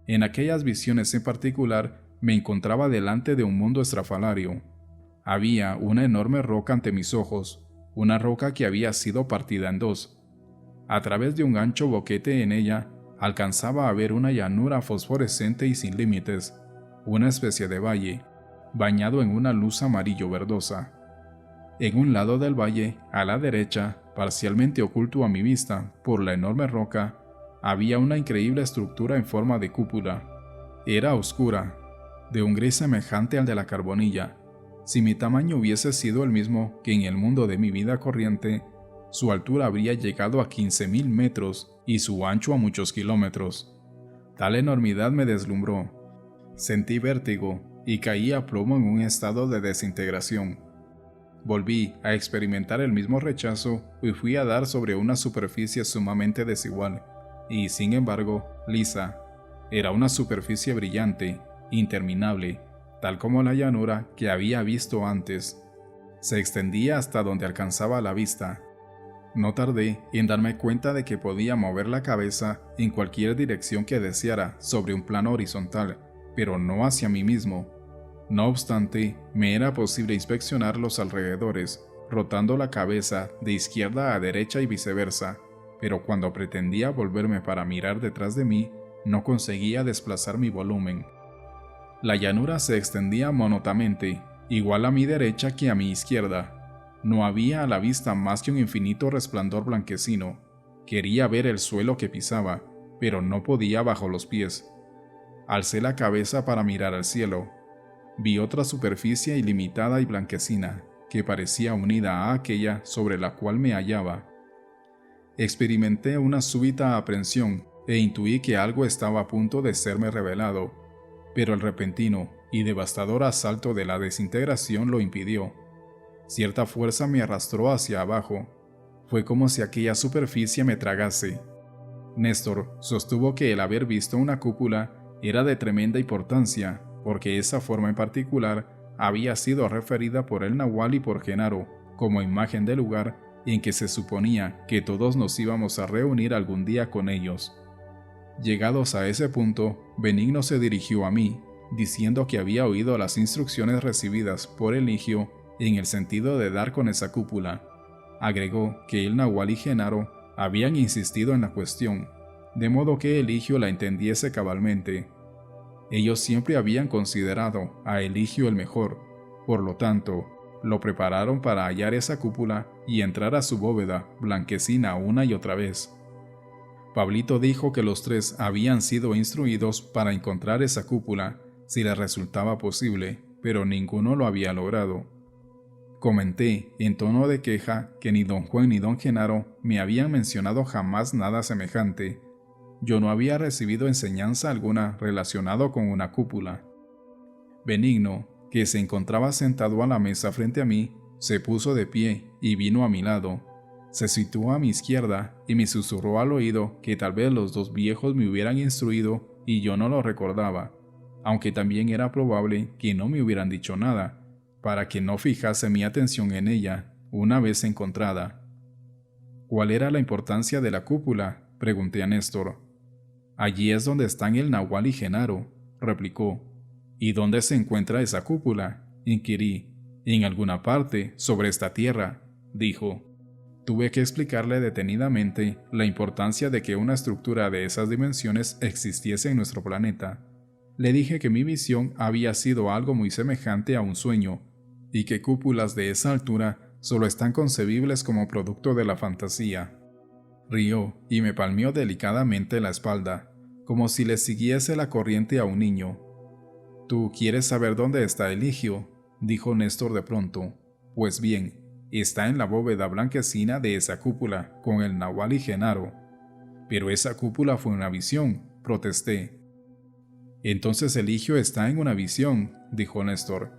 En aquellas visiones en particular me encontraba delante de un mundo estrafalario. Había una enorme roca ante mis ojos, una roca que había sido partida en dos. A través de un ancho boquete en ella alcanzaba a ver una llanura fosforescente y sin límites, una especie de valle, bañado en una luz amarillo verdosa. En un lado del valle, a la derecha, parcialmente oculto a mi vista por la enorme roca, había una increíble estructura en forma de cúpula. Era oscura, de un gris semejante al de la carbonilla. Si mi tamaño hubiese sido el mismo que en el mundo de mi vida corriente, su altura habría llegado a 15.000 metros y su ancho a muchos kilómetros. Tal enormidad me deslumbró. Sentí vértigo y caí a plomo en un estado de desintegración. Volví a experimentar el mismo rechazo y fui a dar sobre una superficie sumamente desigual, y sin embargo, lisa. Era una superficie brillante, interminable, tal como la llanura que había visto antes. Se extendía hasta donde alcanzaba la vista. No tardé en darme cuenta de que podía mover la cabeza en cualquier dirección que deseara sobre un plano horizontal, pero no hacia mí mismo. No obstante, me era posible inspeccionar los alrededores, rotando la cabeza de izquierda a derecha y viceversa, pero cuando pretendía volverme para mirar detrás de mí, no conseguía desplazar mi volumen. La llanura se extendía monótonamente, igual a mi derecha que a mi izquierda. No había a la vista más que un infinito resplandor blanquecino. Quería ver el suelo que pisaba, pero no podía bajo los pies. Alcé la cabeza para mirar al cielo. Vi otra superficie ilimitada y blanquecina, que parecía unida a aquella sobre la cual me hallaba. Experimenté una súbita aprensión e intuí que algo estaba a punto de serme revelado, pero el repentino y devastador asalto de la desintegración lo impidió. Cierta fuerza me arrastró hacia abajo. Fue como si aquella superficie me tragase. Néstor sostuvo que el haber visto una cúpula era de tremenda importancia, porque esa forma en particular había sido referida por el Nahual y por Genaro como imagen del lugar en que se suponía que todos nos íbamos a reunir algún día con ellos. Llegados a ese punto, Benigno se dirigió a mí, diciendo que había oído las instrucciones recibidas por Eligio en el sentido de dar con esa cúpula. Agregó que el Nahual y Genaro habían insistido en la cuestión, de modo que Eligio la entendiese cabalmente. Ellos siempre habían considerado a Eligio el mejor, por lo tanto, lo prepararon para hallar esa cúpula y entrar a su bóveda blanquecina una y otra vez. Pablito dijo que los tres habían sido instruidos para encontrar esa cúpula si les resultaba posible, pero ninguno lo había logrado. Comenté, en tono de queja, que ni don Juan ni don Genaro me habían mencionado jamás nada semejante. Yo no había recibido enseñanza alguna relacionado con una cúpula. Benigno, que se encontraba sentado a la mesa frente a mí, se puso de pie y vino a mi lado. Se situó a mi izquierda y me susurró al oído que tal vez los dos viejos me hubieran instruido y yo no lo recordaba, aunque también era probable que no me hubieran dicho nada, para que no fijase mi atención en ella una vez encontrada. ¿Cuál era la importancia de la cúpula?, pregunté a Néstor. Allí es donde están el Nahual y Genaro, replicó. ¿Y dónde se encuentra esa cúpula?, inquirí. En alguna parte, sobre esta tierra, dijo. Tuve que explicarle detenidamente la importancia de que una estructura de esas dimensiones existiese en nuestro planeta. Le dije que mi visión había sido algo muy semejante a un sueño, y que cúpulas de esa altura solo están concebibles como producto de la fantasía. Rió y me palmeó delicadamente la espalda, como si le siguiese la corriente a un niño. «¿Tú quieres saber dónde está Eligio?», dijo Néstor de pronto. «Pues bien, está en la bóveda blanquecina de esa cúpula, con el Nahual y Genaro». «Pero esa cúpula fue una visión», protesté. «Entonces Eligio está en una visión», dijo Néstor.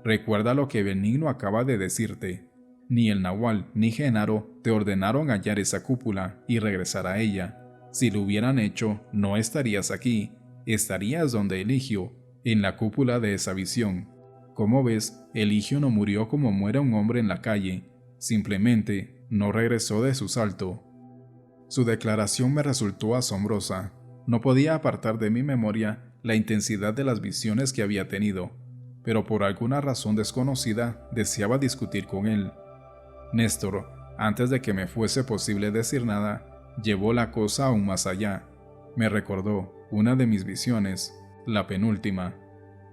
«Recuerda lo que Benigno acaba de decirte. Ni el Nahual ni Genaro te ordenaron hallar esa cúpula y regresar a ella. Si lo hubieran hecho, no estarías aquí, estarías donde Eligio, en la cúpula de esa visión. Como ves, Eligio no murió como muere un hombre en la calle, simplemente no regresó de su salto». Su declaración me resultó asombrosa. No podía apartar de mi memoria la intensidad de las visiones que había tenido, pero por alguna razón desconocida deseaba discutir con él. Néstor, antes de que me fuese posible decir nada, llevó la cosa aún más allá. Me recordó una de mis visiones, la penúltima.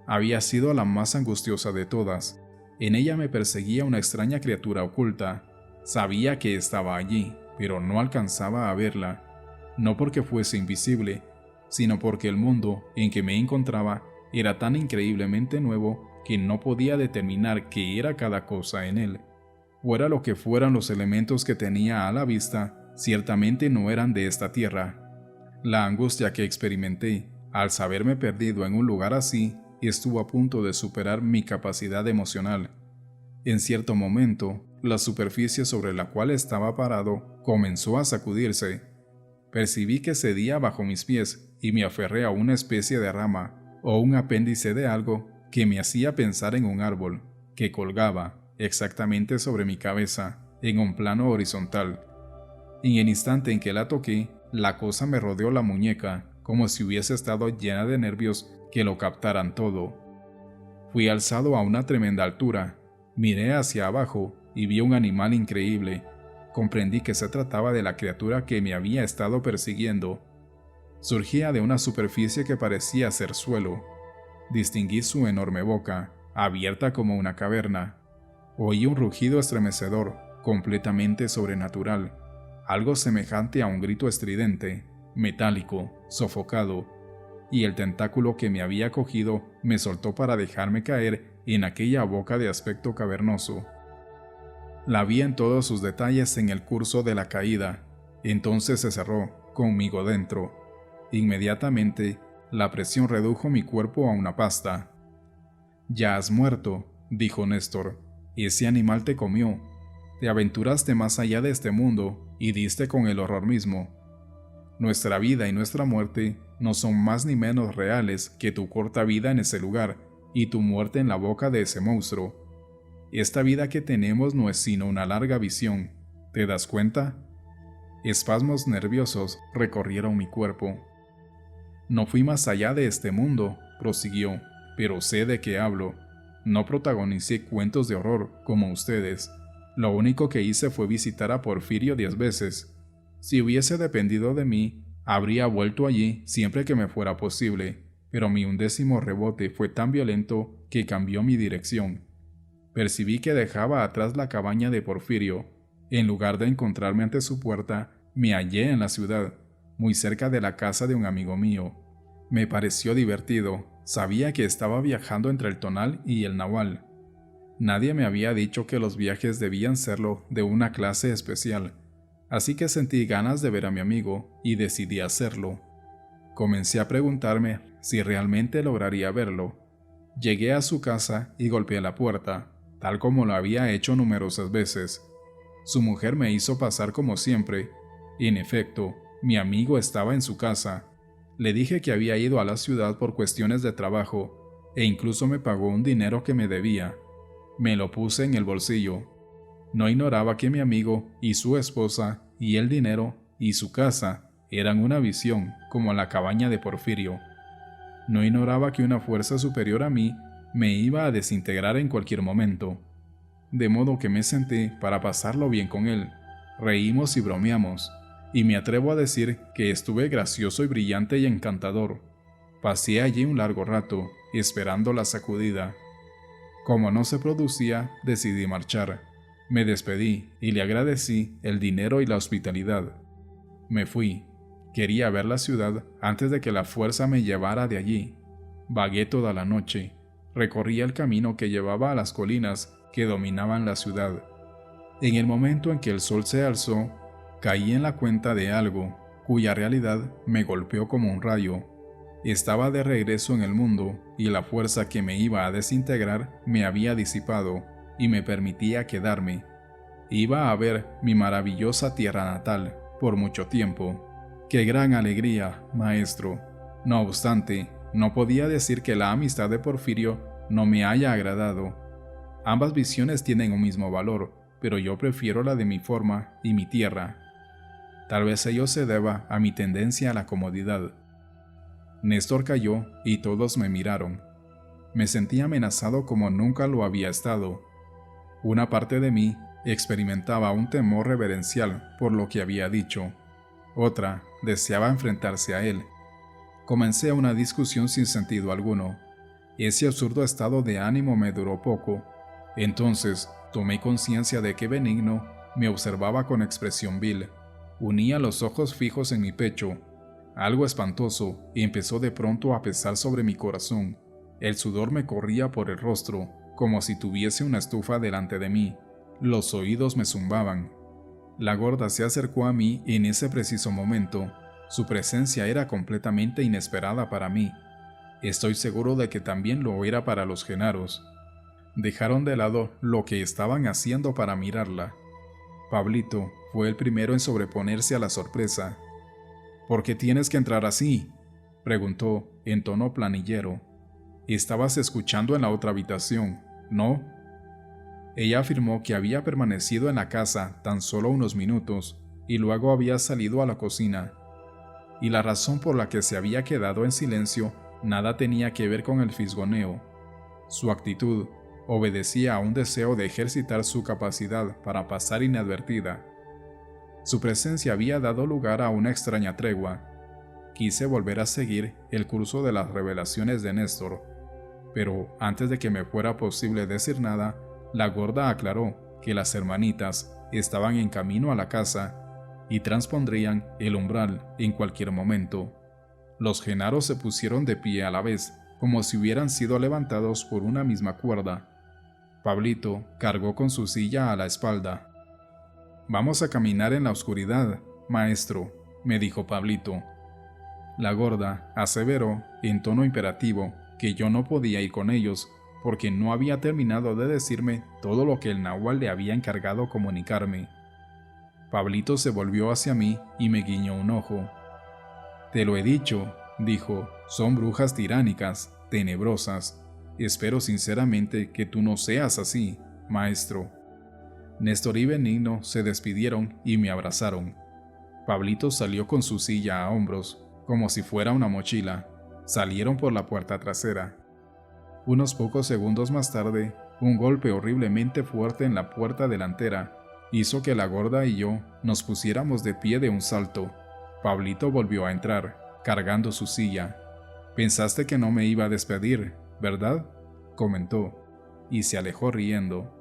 Había sido la más angustiosa de todas. En ella me perseguía una extraña criatura oculta. Sabía que estaba allí, pero no alcanzaba a verla, no porque fuese invisible, sino porque el mundo en que me encontraba era tan increíblemente nuevo que no podía determinar qué era cada cosa en él. Fuera lo que fueran los elementos que tenía a la vista, ciertamente no eran de esta tierra. La angustia que experimenté al saberme perdido en un lugar así estuvo a punto de superar mi capacidad emocional. En cierto momento, la superficie sobre la cual estaba parado comenzó a sacudirse. Percibí que cedía bajo mis pies y me aferré a una especie de rama o un apéndice de algo que me hacía pensar en un árbol que colgaba exactamente sobre mi cabeza en un plano horizontal. En el instante en que la toqué, la cosa me rodeó la muñeca como si hubiese estado llena de nervios que lo captaran todo. Fui alzado a una tremenda altura, miré hacia abajo y vi un animal increíble. Comprendí que se trataba de la criatura que me había estado persiguiendo. Surgía de una superficie que parecía ser suelo. Distinguí su enorme boca, abierta como una caverna. Oí un rugido estremecedor, completamente sobrenatural, algo semejante a un grito estridente, metálico, sofocado, y el tentáculo que me había cogido me soltó para dejarme caer en aquella boca de aspecto cavernoso. La vi en todos sus detalles en el curso de la caída. Entonces se cerró, conmigo dentro. Inmediatamente, la presión redujo mi cuerpo a una pasta. «Ya has muerto», dijo Néstor. «Ese animal te comió. Te aventuraste más allá de este mundo y diste con el horror mismo. Nuestra vida y nuestra muerte no son más ni menos reales que tu corta vida en ese lugar y tu muerte en la boca de ese monstruo. Esta vida que tenemos no es sino una larga visión. ¿Te das cuenta?». Espasmos nerviosos recorrieron mi cuerpo. «No fui más allá de este mundo», prosiguió, «pero sé de qué hablo. No protagonicé cuentos de horror como ustedes. Lo único que hice fue visitar a Porfirio 10 veces. Si hubiese dependido de mí, habría vuelto allí siempre que me fuera posible, pero mi 11º rebote fue tan violento que cambió mi dirección. Percibí que dejaba atrás la cabaña de Porfirio. En lugar de encontrarme ante su puerta, me hallé en la ciudad, muy cerca de la casa de un amigo mío. Me pareció divertido. Sabía que estaba viajando entre el Tonal y el Nahual. Nadie me había dicho que los viajes debían serlo de una clase especial, así que sentí ganas de ver a mi amigo y decidí hacerlo. Comencé a preguntarme si realmente lograría verlo. Llegué a su casa y golpeé la puerta, tal como lo había hecho numerosas veces. Su mujer me hizo pasar como siempre. En efecto, mi amigo estaba en su casa. Le dije que había ido a la ciudad por cuestiones de trabajo, e incluso me pagó un dinero que me debía. Me lo puse en el bolsillo. No ignoraba que mi amigo y su esposa y el dinero y su casa eran una visión, como la cabaña de Porfirio. No ignoraba que una fuerza superior a mí me iba a desintegrar en cualquier momento. De modo que me senté para pasarlo bien con él. Reímos y bromeamos, y me atrevo a decir que estuve gracioso y brillante y encantador. Pasé allí un largo rato, esperando la sacudida. Como no se producía, decidí marchar. Me despedí y le agradecí el dinero y la hospitalidad. Me fui. Quería ver la ciudad antes de que la fuerza me llevara de allí. Vagué toda la noche. Recorrí el camino que llevaba a las colinas que dominaban la ciudad. En el momento en que el sol se alzó, caí en la cuenta de algo, cuya realidad me golpeó como un rayo. Estaba de regreso en el mundo y la fuerza que me iba a desintegrar me había disipado y me permitía quedarme. Iba a ver mi maravillosa tierra natal por mucho tiempo. ¡Qué gran alegría, maestro! No obstante, no podía decir que la amistad de Porfirio no me haya agradado. Ambas visiones tienen un mismo valor, pero yo prefiero la de mi forma y mi tierra. Tal vez ello se deba a mi tendencia a la comodidad. Néstor cayó y todos me miraron. Me sentí amenazado como nunca lo había estado. Una parte de mí experimentaba un temor reverencial por lo que había dicho. Otra deseaba enfrentarse a él. Comencé una discusión sin sentido alguno. Ese absurdo estado de ánimo me duró poco. Entonces tomé conciencia de que Benigno me observaba con expresión vil. Unía los ojos fijos en mi pecho. Algo espantoso empezó de pronto a pesar sobre mi corazón. El sudor me corría por el rostro, como si tuviese una estufa delante de mí. Los oídos me zumbaban. La gorda se acercó a mí en ese preciso momento. Su presencia era completamente inesperada para mí. Estoy seguro de que también lo era para los genaros. Dejaron de lado lo que estaban haciendo para mirarla. Pablito fue el primero en sobreponerse a la sorpresa. «¿Por qué tienes que entrar así?», preguntó en tono planillero. «Estabas escuchando en la otra habitación, ¿no?». Ella afirmó que había permanecido en la casa tan solo unos minutos y luego había salido a la cocina. Y la razón por la que se había quedado en silencio nada tenía que ver con el fisgoneo. Su actitud obedecía a un deseo de ejercitar su capacidad para pasar inadvertida. Su presencia había dado lugar a una extraña tregua. Quise volver a seguir el curso de las revelaciones de Néstor, pero antes de que me fuera posible decir nada, la gorda aclaró que las hermanitas estaban en camino a la casa y transpondrían el umbral en cualquier momento. Los genaros se pusieron de pie a la vez, como si hubieran sido levantados por una misma cuerda. Pablito cargó con su silla a la espalda. «Vamos a caminar en la oscuridad, maestro», me dijo Pablito. La gorda aseveró, en tono imperativo, que yo no podía ir con ellos, porque no había terminado de decirme todo lo que el nahual le había encargado comunicarme. Pablito se volvió hacia mí y me guiñó un ojo. «Te lo he dicho», dijo, «son brujas tiránicas, tenebrosas. Espero sinceramente que tú no seas así, maestro». Néstor y Benigno se despidieron y me abrazaron. Pablito salió con su silla a hombros, como si fuera una mochila. Salieron por la puerta trasera. Unos pocos segundos más tarde, un golpe horriblemente fuerte en la puerta delantera hizo que la gorda y yo nos pusiéramos de pie de un salto. Pablito volvió a entrar, cargando su silla. «Pensaste que no me iba a despedir, ¿verdad?», comentó, y se alejó riendo.